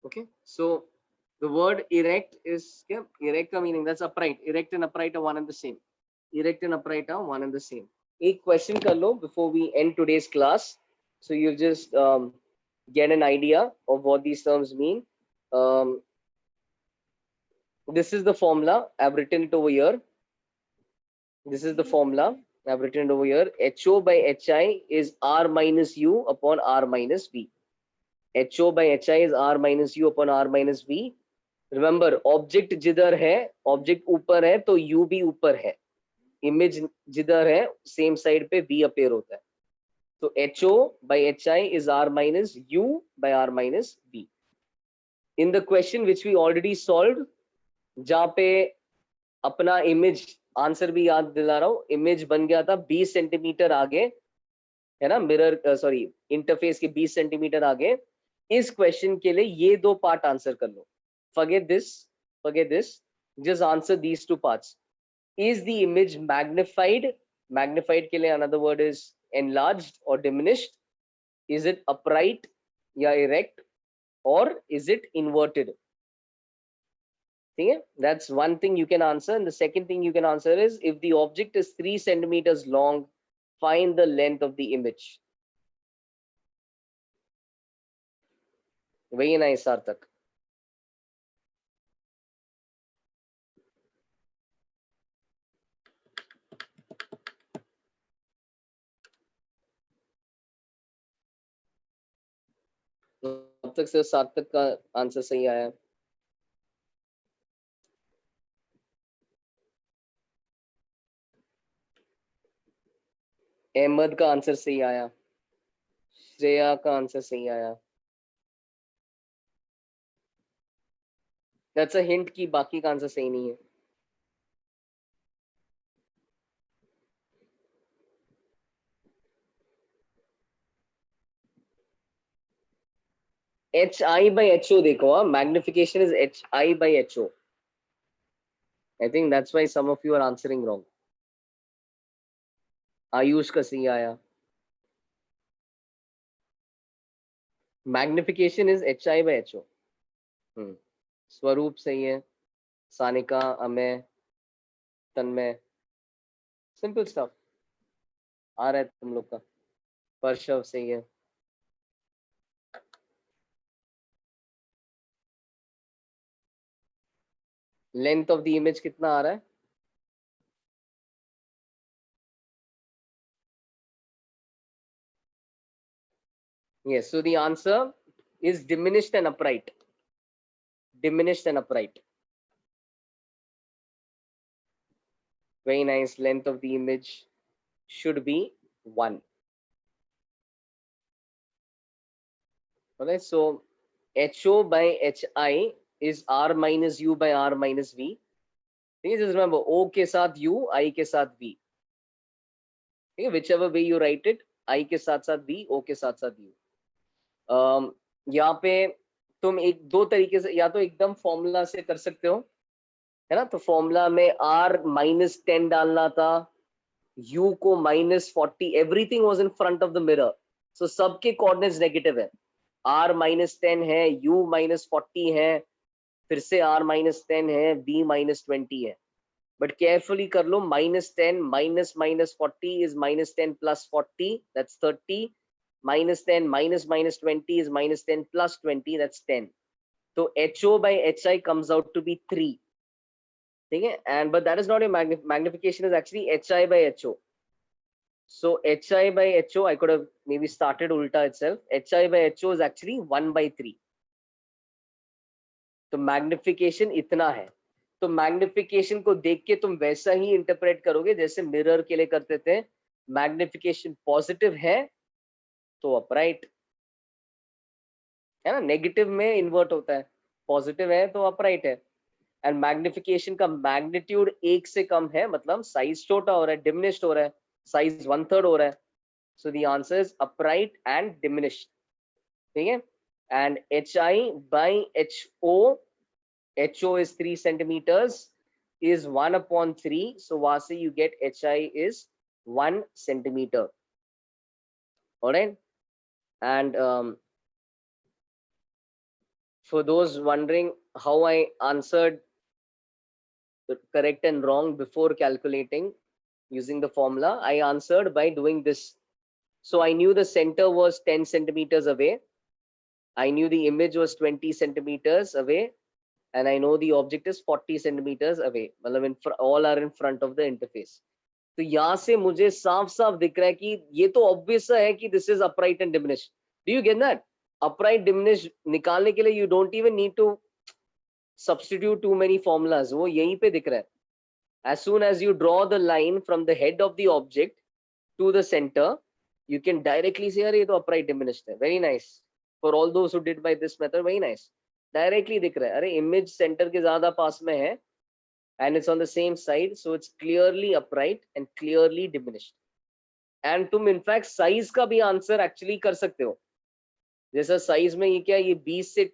Okay, so the word erect is, yeah, erect का meaning that's upright. Erect and upright are one and the same. Erect and upright are one and the same. एक question कर लो before we end today's class, so you'll just get an idea of what these terms mean. This is the formula. I've written it over here. This is the formula. I've written it over here. HO by HI is R minus U upon R minus V. HO by HI is R minus U upon R minus V. Remember, object जिधर है, object ऊपर है, तो U भी ऊपर है. Image जिधर है, same side पे V appear होता है. So HO by HI is R minus U by R minus V. In the question which we already solved, जहाँ पे अपना इमेज आंसर भी याद दिला रहा हूँ, इमेज बन गया था 20 सेंटीमीटर आगे, है ना, मिरर सॉरी इंटरफेस के 20 सेंटीमीटर आगे. इस क्वेश्चन के लिए ये दो पार्ट आंसर कर लो. forget this, just answer these two parts. Is the image magnified? Magnified के लिए another word is enlarged or diminished. Is it upright या erect, or is it inverted? Okay? That's one thing you can answer. And the second thing you can answer is, if the object is 3 centimeters long, find the length of the image. Very nice, Sarthak. अब तक सिर्फ सार्थक का answer सही आया. अहमद का answer सही आया. श्रेया का आंसर सही आया. दैट्स अ हिंट कि बाकी का आंसर सही नहीं है. HI by HO देखो, magnification is HI by HO. I think that's why some of you are answering wrong. Ayush का सही आया. Magnification is HI by HO. स्वरूप सही है. सानिका, अमय, तन्मय, सिंपल स्टफ आ रहा है तुम लोग का. परशव सही है. लेंथ ऑफ द इमेज कितना आ रहा है? Yes, so the answer is diminished and upright. Diminished and upright. Very nice. Length of the image should be 1. Okay, so HO by HI is R minus U by R minus V. Okay, just remember O के साथ U, I के साथ V. Okay, whichever way you write it, I के साथ V, O के साथ U. यहाँ पे तुम एक दो तरीके से, या तो एकदम फॉर्मूला से कर सकते हो, है ना. तो फॉर्मूला में R minus 10 डालना था, U को minus 40, everything was in front of the mirror, so सबके कोऑर्डिनेट्स नेगेटिव है. R minus 10 है, U minus 40 है, फिर से R minus 10 है, V minus 20 है. बट केयरफुली कर लो, minus 10 minus minus 40 is minus 10 plus 40, that's 30. Minus 10 minus minus 20 is minus 10 plus 20, that's 10. So HO by HI comes out to be 3. Okay? And but that is not a magnification, is actually HI by HO. So HI by HO, I could have maybe started ulta itself. HI by HO is actually 1 by 3. तो magnification इतना है. तो magnification को देख के तुम वैसा ही interpret करोगे जैसे मिरर के लिए करते थे. मैग्निफिकेशन पॉजिटिव है तो अपराइट, है ना. नेगेटिव में इन्वर्ट होता है. पॉजिटिव है तो अपराइट है. एंड मैग्निफिकेशन का मैग्नीट्यूड 1 से कम है, मतलब साइज छोटा हो रहा है, डिमिनिश्ड हो रहा है, साइज 1/3 हो रहा है. So the answer is upright and diminished. ठीक है. And HI by HO, HO is 3 centimeters, is 1/3. So Vasi, you get HI is 1 centimeter. All right. And for those wondering how I answered the correct and wrong before calculating using the formula, I answered by doing this. So I knew the center was 10 centimeters away. I knew the image was 20 centimeters away. And I know the object is 40 centimeters away. मतलब all are in front of the interface. तो यहाँ से मुझे साफ साफ दिख रहा है कि ये तो obvious है कि this is upright and diminished. Do you get that? Upright diminished निकालने के लिए you don't even need to substitute too many formulas. वो यहीं पे दिख रहा है. As soon as you draw the line from the head of the object to the center, you can directly say अरे ये तो upright diminished है. Very nice. For all those who did by this method, very nice. Directly दिख रहा है, अरे image center के ज़्यादा पास में है, and it's on the same side, so it's clearly upright and clearly diminished. And तुम in fact size का भी answer actually कर सकते हो. जैसा size में ये क्या, ये 20 से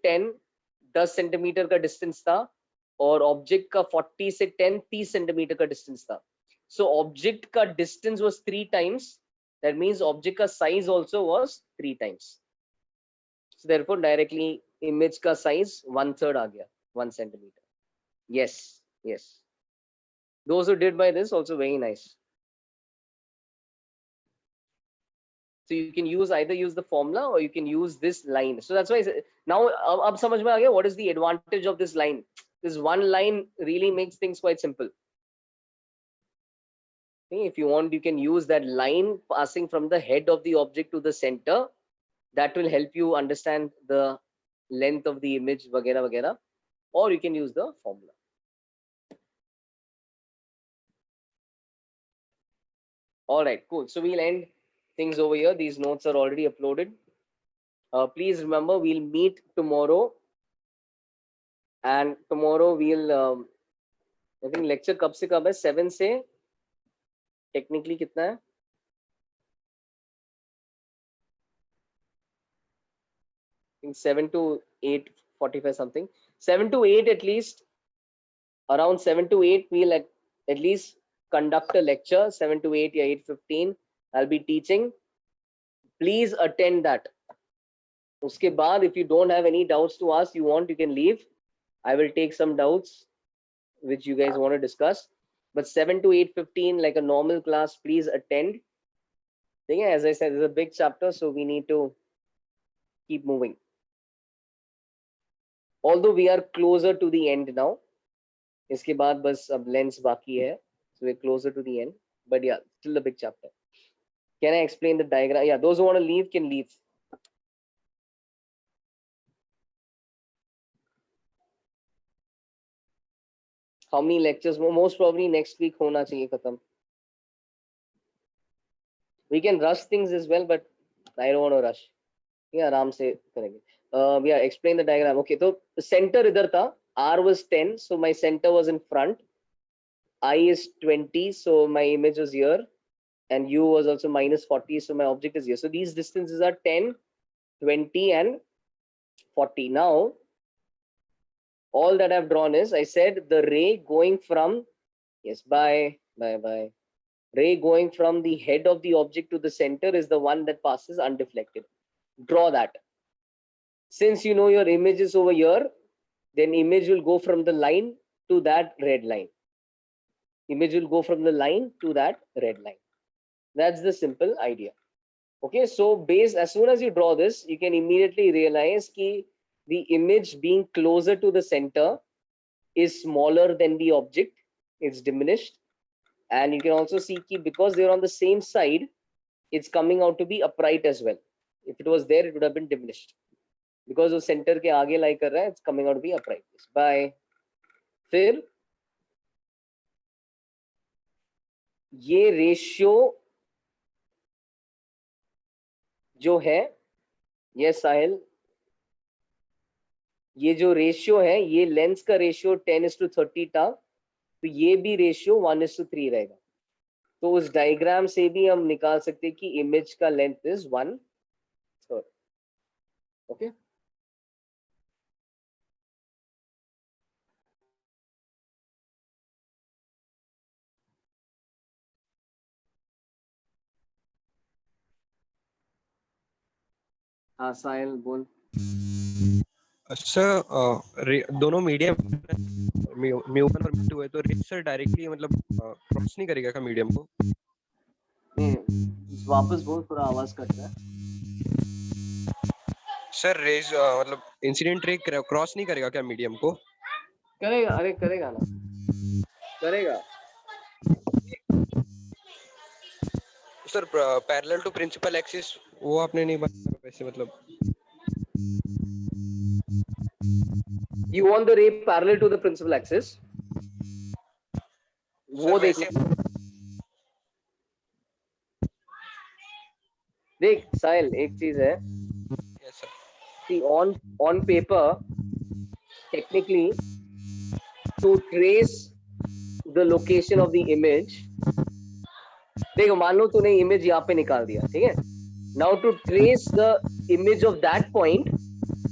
10 सेंटीमीटर का डिस्टेंस था, और ऑब्जेक्ट का 40 से 30 सेंटीमीटर का डिस्टेंस था. So object का distance was 3 times. That means object का size also was 3 times. So therefore directly image का size 1/3 आ गया, 1 centimeter. Yes, yes. Those who did by this also very nice. So you can either use the formula or you can use this line. So that's why now ab samajh mein aa gaya what is the advantage of this line. This one line really makes things quite simple. Okay, if you want, you can use that line passing from the head of the object to the center. That will help you understand the length of the image vagera vagera, or you can use the formula. All right, cool. So we'll end things over here. These notes are already uploaded. Please remember, we'll meet tomorrow, and tomorrow we'll I think lecture कब से कब है? 7 से technically कितना है? I think 7 to 8:45 something. 7 to 8 at least. Around 7 to 8 we'll at least conduct a lecture. 7 to 8 या 8:15 I'll be teaching. Please attend that. उसके बाद if you don't have any doubts to ask, you can leave. I will take some doubts which you guys want to discuss. But 7 to 8:15 like a normal class, please attend. As I said, it's a big chapter, so we need to keep moving. Although we are closer to the end now. इसके बाद बस अब lens बाकी है. So we're closer to the end. But yeah, still a big chapter. Can I explain the diagram? Yeah, those who want to leave can leave. How many lectures? Most probably next week होना चाहिए खत्म. We can rush things as well, but I don't want to rush. Yeah, आराम से करेंगे. Yeah, explain the diagram. Okay, तो center इधर था. R was 10, so my center was in front. I is 20, so my image was here, and U was also -40, so my object is here. So these distances are 10, 20, and 40. Now, all that I've drawn is, I said the ray going from, yes, bye. Ray going from the head of the object to the center is the one that passes undeflected. Draw that. Since you know your image is over here, then image will go from the line to that red line. Image will go from the line to that red line. That's the simple idea. Okay, so as soon as you draw this, you can immediately realize that the image being closer to the center is smaller than the object. It's diminished. And you can also see that because they're on the same side, it's coming out to be upright as well. If it was there, it would have been diminished. Because the center के आगे lie कर रहा है, it's coming out to be upright. Bye. फिर ये ratio जो है, ये साहिल, ये जो रेशियो है, ये लेंस का रेशियो 10:30 था, तो ये भी रेशियो 1:3 रहेगा. तो उस डायग्राम से भी हम निकाल सकते हैं कि इमेज का लेंथ इज 1/3. ओके, हाँ साहिल बोल. सर दोनों मीडियम म्यू1 और म्यू2 है, तो रेज सर डायरेक्टली मतलब क्रॉस नहीं करेगा क्या मीडियम को? वापस बोल, थोड़ा आवाज कट रहा है. सर रेज मतलब इंसिडेंट रे क्रॉस नहीं करेगा क्या मीडियम को? करेगा, अरे करेगा ना, करेगा. Sir parallel to principal axis वो आपने नहीं बताया वैसे, मतलब You want the ray parallel to the principal axis? वो देखो. देख साहिल, एक चीज है, Yes, sir. see on paper technically to trace the location of the image, देखो मान लो तूने इमेज यहाँ पे निकाल दिया, ठीक है, now to trace the image of that point,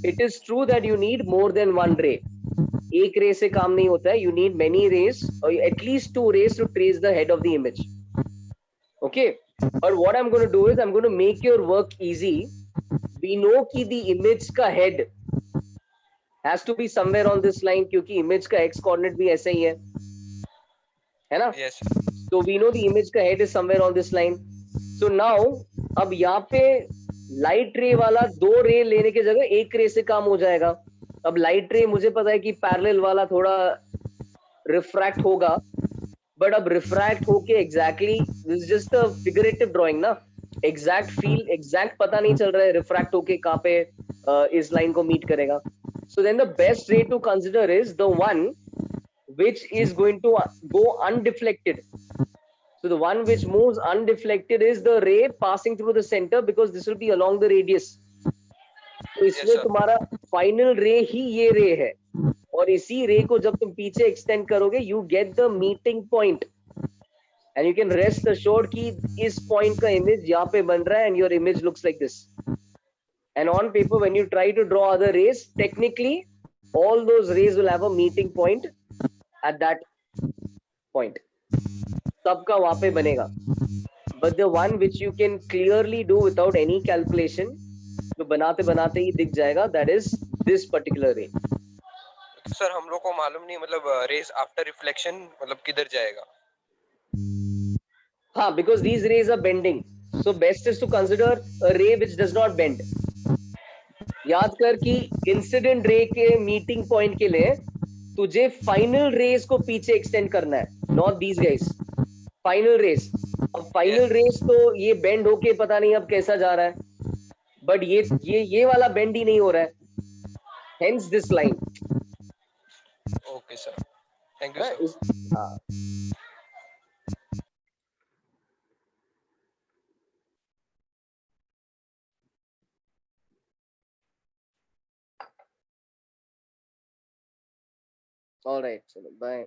it is true that you need more than one ray. एक रे से काम नहीं होता है, you need many rays or at least 2 rays to trace the head of the image. Okay, but what I'm going to do is I'm going to make your work easy. We know कि the image का head has to be somewhere on this line क्योंकि image का x coordinate भी ऐसा ही है ना? Yes, sir. So we know the image का head is somewhere on this line. So now अब यहाँ पे लाइट रे वाला 2 रे लेने की जगह 1 रे से काम हो जाएगा. अब लाइट रे मुझे पता है कि पैरेलल वाला थोड़ा रिफ्रैक्ट होगा, बट अब रिफ्रैक्ट होके exactly this just a figurative drawing ना, एग्जैक्ट फील एग्जैक्ट पता नहीं चल रहा है रिफ्रैक्ट होके कहाँ पे इस लाइन को मीट करेगा. So then the best ray to consider is the one which is going to go undeflected. So the one which moves undeflected is the ray passing through the center because this will be along the radius. तो इसमें sir. तुम्हारा final रे ही ये रे है, और इसी रे को जब तुम पीछे एक्सटेंड करोगे you get the meeting point and you can rest assured कि इस पॉइंट का इमेज यहाँ पे बन रहा है and your image looks like this. And on paper when you try to draw other rays, technically all those rays will have a meeting point at that point. सबका वहां पे बनेगा. But the one which you can clearly do without any calculation, तो बनाते बनाते ही दिख जाएगा, that is this particular ray. Sir हम लोग को मालूम नहीं मतलब रेस आफ्टर रिफ्लेक्शन मतलब किधर जाएगा. हाँ, because these rays are bending, so best is to consider a ray which does not bend. याद कर कि इंसिडेंट रे के मीटिंग पॉइंट के लिए तुझे फाइनल रेस को पीछे एक्सटेंड करना है, not these guys. Final rays, अब फाइनल रेस तो ये बेंड होके पता नहीं अब कैसा जा रहा है, बट ये वाला बेंड ही नहीं हो रहा है, hence this line. Okay sir, thank you sir. हाँ. All right, chalo, bye.